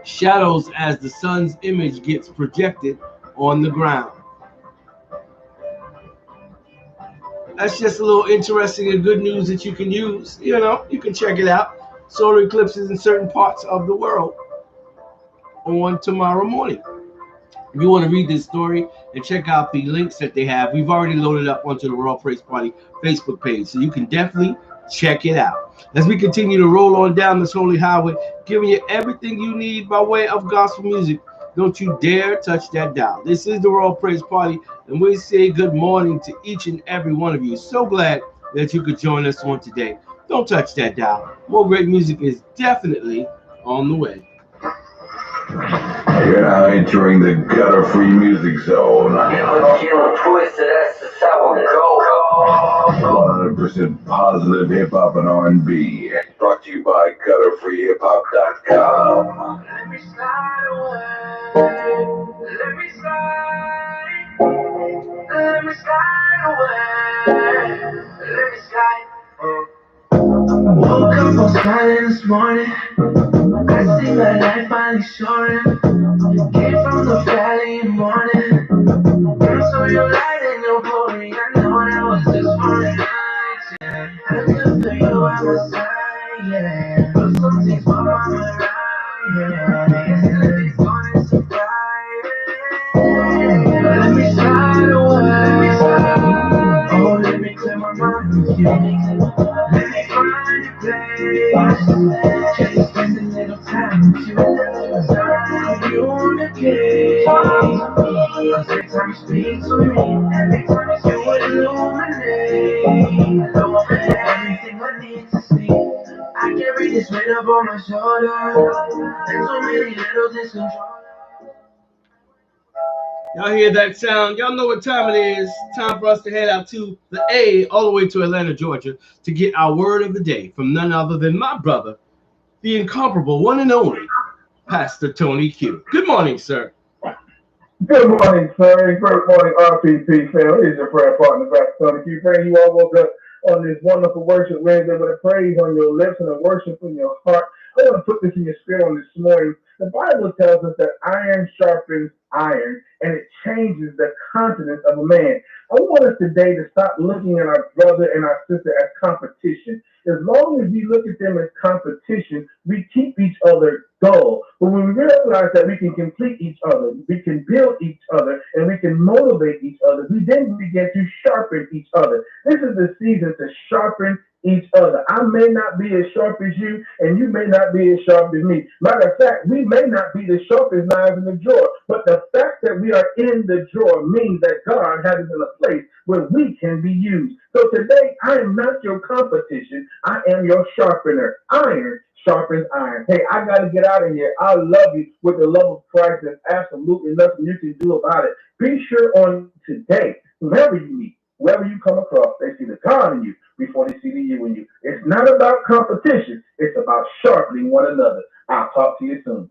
shadows as the sun's image gets projected on the ground. That's just a little interesting and good news that you can use. You know, you can check it out. Solar eclipses in certain parts of the world on tomorrow morning. If you want to read this story and check out the links that they have, we've already loaded up onto the Royal Praise Party Facebook page, so you can definitely check it out. As we continue to roll on down this holy highway, giving you everything you need by way of gospel music, don't you dare touch that dial. This is the Royal Praise Party, and we say good morning to each and every one of you. So glad that you could join us on today. Don't touch that dial. More great music is definitely on the way. You're now entering the gutter-free music zone. Kill twisted, that's the sour go. 100% positive hip-hop and R&B. Brought to you by gutterfreehiphop.com. Let me slide away. Let me slide. Let me slide away. Let me slide. Woke up all smiling this morning. I see my life finally soaring. Came from the valley in the morning. So your light and your glory, I know that was just for the night, yeah. I live for you, I'm a side, yeah. But some things my mama you. Let me find a place, just spend a little time with you. Communicate, 'cause every time you speak to me, every time you illuminate everything I need to see. I carry this weight up on my shoulder, and so many little discontrol. Y'all hear that sound? Y'all know what time it is. Time for us to head out to the A, all the way to Atlanta, Georgia, to get our word of the day from none other than my brother, the incomparable one and only Pastor Tony Q. Good morning, sir. Good morning, sir, and great morning, RPP family. Here's your prayer partner, Pastor Tony Q. Praying you all woke up on this wonderful worship Wednesday with a praise on your lips and a worship in your heart. I want to put this in your spirit on this morning. The Bible tells us that iron sharpens iron, and it changes the countenance of a man. I want us today to stop looking at our brother and our sister as competition. As long as we look at them as competition, we keep each other dull. But when we realize that we can complete each other, we can build each other, and we can motivate each other, we then begin to sharpen each other. This is the season to sharpen each other. I may not be as sharp as you, and you may not be as sharp as me. Matter of fact, we may not be the sharpest knives in the drawer, but the fact that we are in the drawer means that God has us in a place where we can be used. So today, I am not your competition. I am your sharpener. Iron sharpens iron. Hey, I got to get out of here. I love you with the love of Christ. There's absolutely nothing you can do about it. Be sure on today, whoever you meet, whoever you come across, they see the God in you before they see the you in you. It's not about competition. It's about sharpening one another. I'll talk to you soon.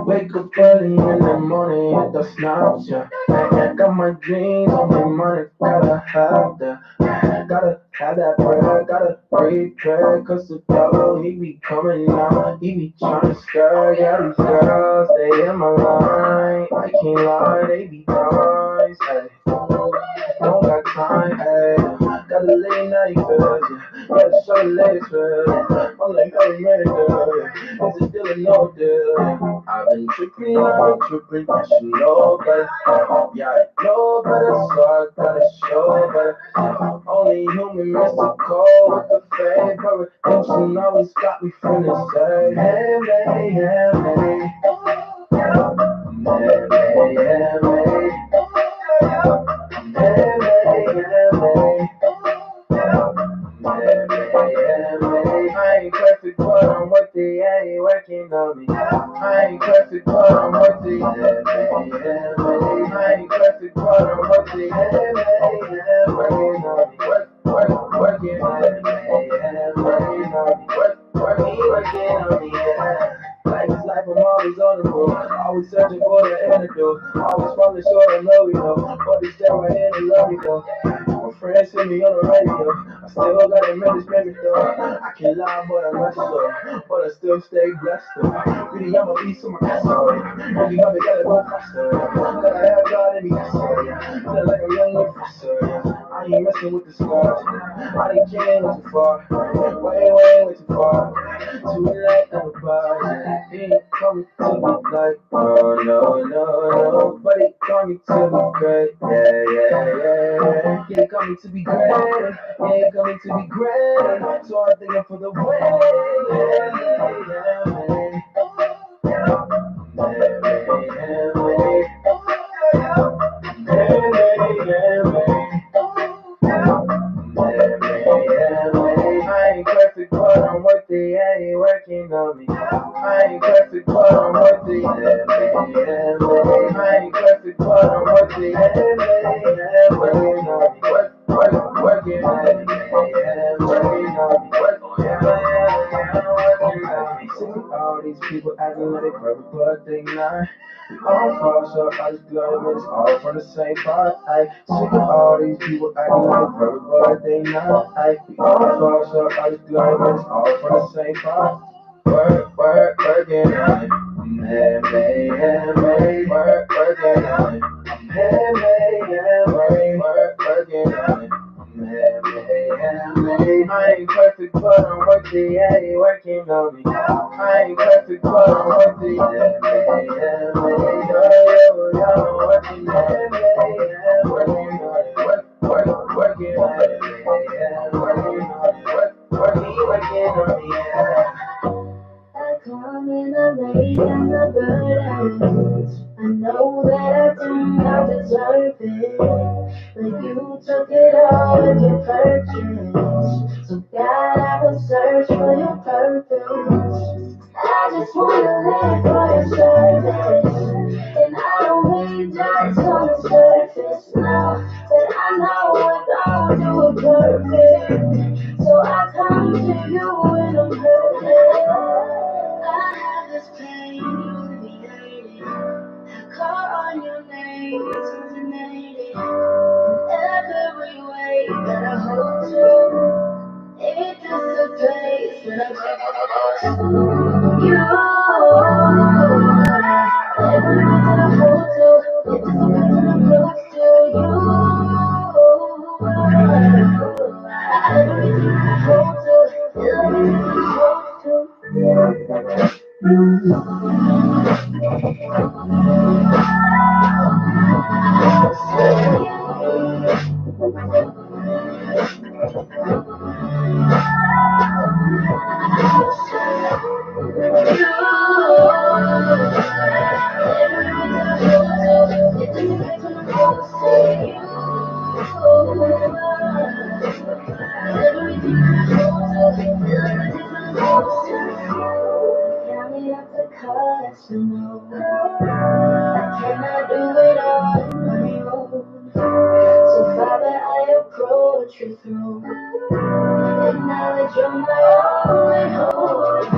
Wake up early in the morning, hit the Snapchat. I got my dreams on my money, gotta have that. Gotta have that bread, gotta prepare. Cause the devil, he be coming out, he be trying to scare. Yeah, these girls, they in my line. I can't lie, they be nice. Ay. Don't got time, hey. Got a late night feel, yeah. Gotta show the legs feel. I'm like, hey, man, yeah. Is it still a no deal? I've been tripping, I should know better. Yeah, I know better, so I gotta show better. Only human mystical with the fake, but redemption always got me feeling sad. Hey, hey, hey, hey. Hey, hey, hey, I ain't perfect, but I'm worth it. I ain't working on me. I ain't perfect, but I'm worth it. I ain't perfect, but I'm worth it. Working on me. Working on me. Working on me. Working on me. Life is life, I'm always on the move. Always searching for the antidote. Always falling short of love, you know. But they stay right here to love you, though. My friends see me on the radio. I still got a minutes, baby, though. I can't lie, but I'm not sure. But I still stay blessed, though. Really, I'm a beast on my castle. Really, I'm gotta go faster. Gotta have God in me, yeah. Feel like I'm young and faster, yeah. I ain't messing with the scars. I didn't care way too far. Way too far. Too late on the bar, yeah. He ain't coming to me like, no. Nobody coming to be great, yeah. He ain't coming to be great, he ain't coming to be great. So I thank him for the way, I ain't perfect, but I'm worth it. I ain't working on me. I ain't perfect, but I'm worth it. I ain't perfect, but I'm worth it. Working on me. Working on me. Working on me. Sick of all these people acting like they perfect, but they not. We all fall short, I just love it, it's all from the same part. I sick of all these people acting like they perfect, but they not. We all fall short, I just love it, it's all from the same part. Working on it. Hey, working on it. Hey, working on it. I ain't perfect, but I'm worth it. I ain't working on me. I ain't perfect, but I'm worth it. but you took it all with your purchase. So God, I will search for your purpose. I just wanna live for your service, and I don't need just on the surface. No, but I know what don't do it perfect. So I come to you when I'm hurting. I have this pain, you alleviate it. I call on your name, it's resonating. Every way that I hold to, it dissipates when I take you. Every way that I hold to, it dissipates when I'm close to you. Everything that I hold to, everything that I hold to know I cannot do it on my own. So Father, I approach your throne. Acknowledge you're my only hope.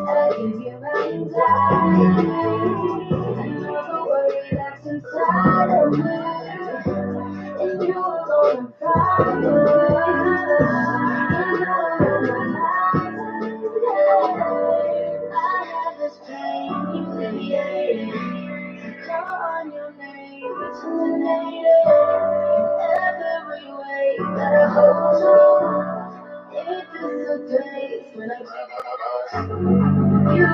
I give you my anxiety and all the worry that's inside of me. And you alone I'm I have this pain, you alleviate it. I call on your name, it's illuminated. Every way that I hold on, it dissipates when I you.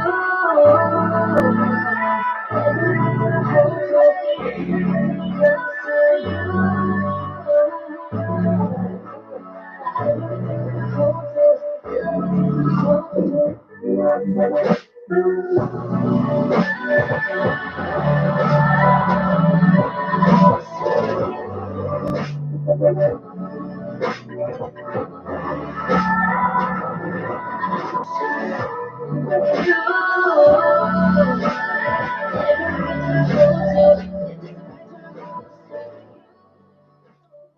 Every way that I hold on, it dissipates to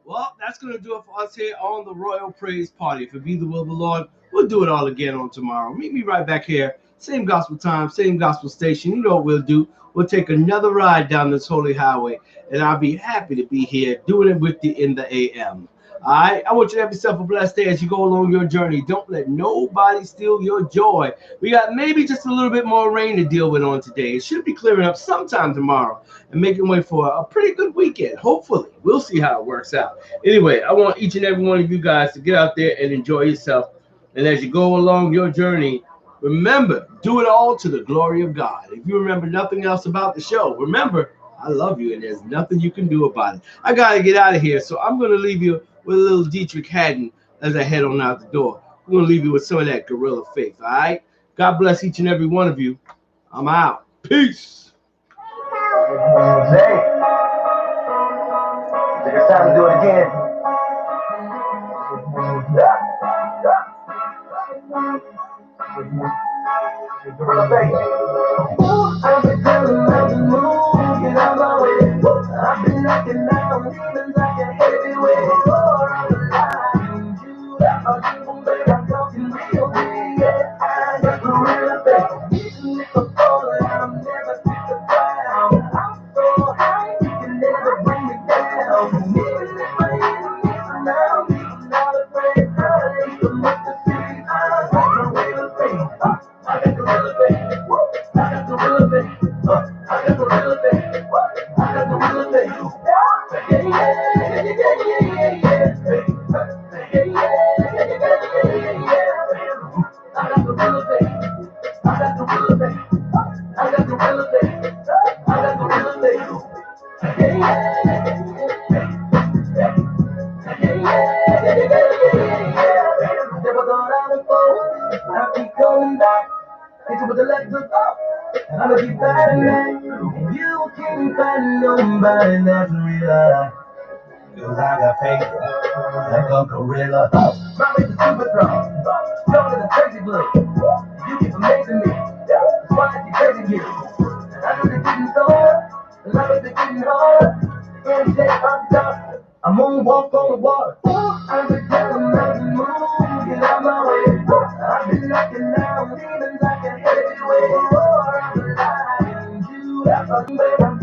Well, that's going to do it for us here on the Royal Praise Party. If it be the will of the Lord, we'll do it all again on tomorrow. Meet me right back here. Same gospel time, same gospel station. You know what we'll do. We'll take another ride down this holy highway, and I'll be happy to be here doing it with you in the AM. All right. I want you to have yourself a blessed day as you go along your journey. Don't let nobody steal your joy. We got maybe just a little bit more rain to deal with on today. It should be clearing up sometime tomorrow and making way for a pretty good weekend. Hopefully. We'll see how it works out. Anyway, I want each and every one of you guys to get out there and enjoy yourself. And as you go along your journey, remember, do it all to the glory of God. If you remember nothing else about the show, remember, I love you and there's nothing you can do about it. I got to get out of here, so I'm going to leave you with a little Dietrich Haddon as I head on out the door. I'm going to leave you with some of that guerrilla faith, all right? God bless each and every one of you. I'm out. Peace. Zay, I think it's time to do it again. I've been telling them to move, get out my way. I've been knocking down demons like a heavyweight. Oh, I'm alive. You, I'm talking real big. Yeah, I got the real thing. Even if I fall, I'll never take the ground. I'm so high, you can never bring me down. Even if my enemies surround me, I'm not afraid. I ain't the mustard seed. I got the real thing. I got the real thing. I got the real thing. I got the real thing. I got the real thing. Yeah, yeah, yeah, yeah, yeah, yeah, yeah, yeah. I got the real thing. I got the real thing. I got the real thing. I got the real thing. Yeah, yeah. Never thought I would fall. I keep coming back. Into the electric up. I'ma keep fighting back. You can't find nobody that's real. Cause I got faith like a gorilla. My baby's super strong, stronger than crazy blood. You keep amazing me. That's why I keep praising you. And I know they're getting sore, and I know they're getting hard. And they are the I'm gonna walk on the water. I'm the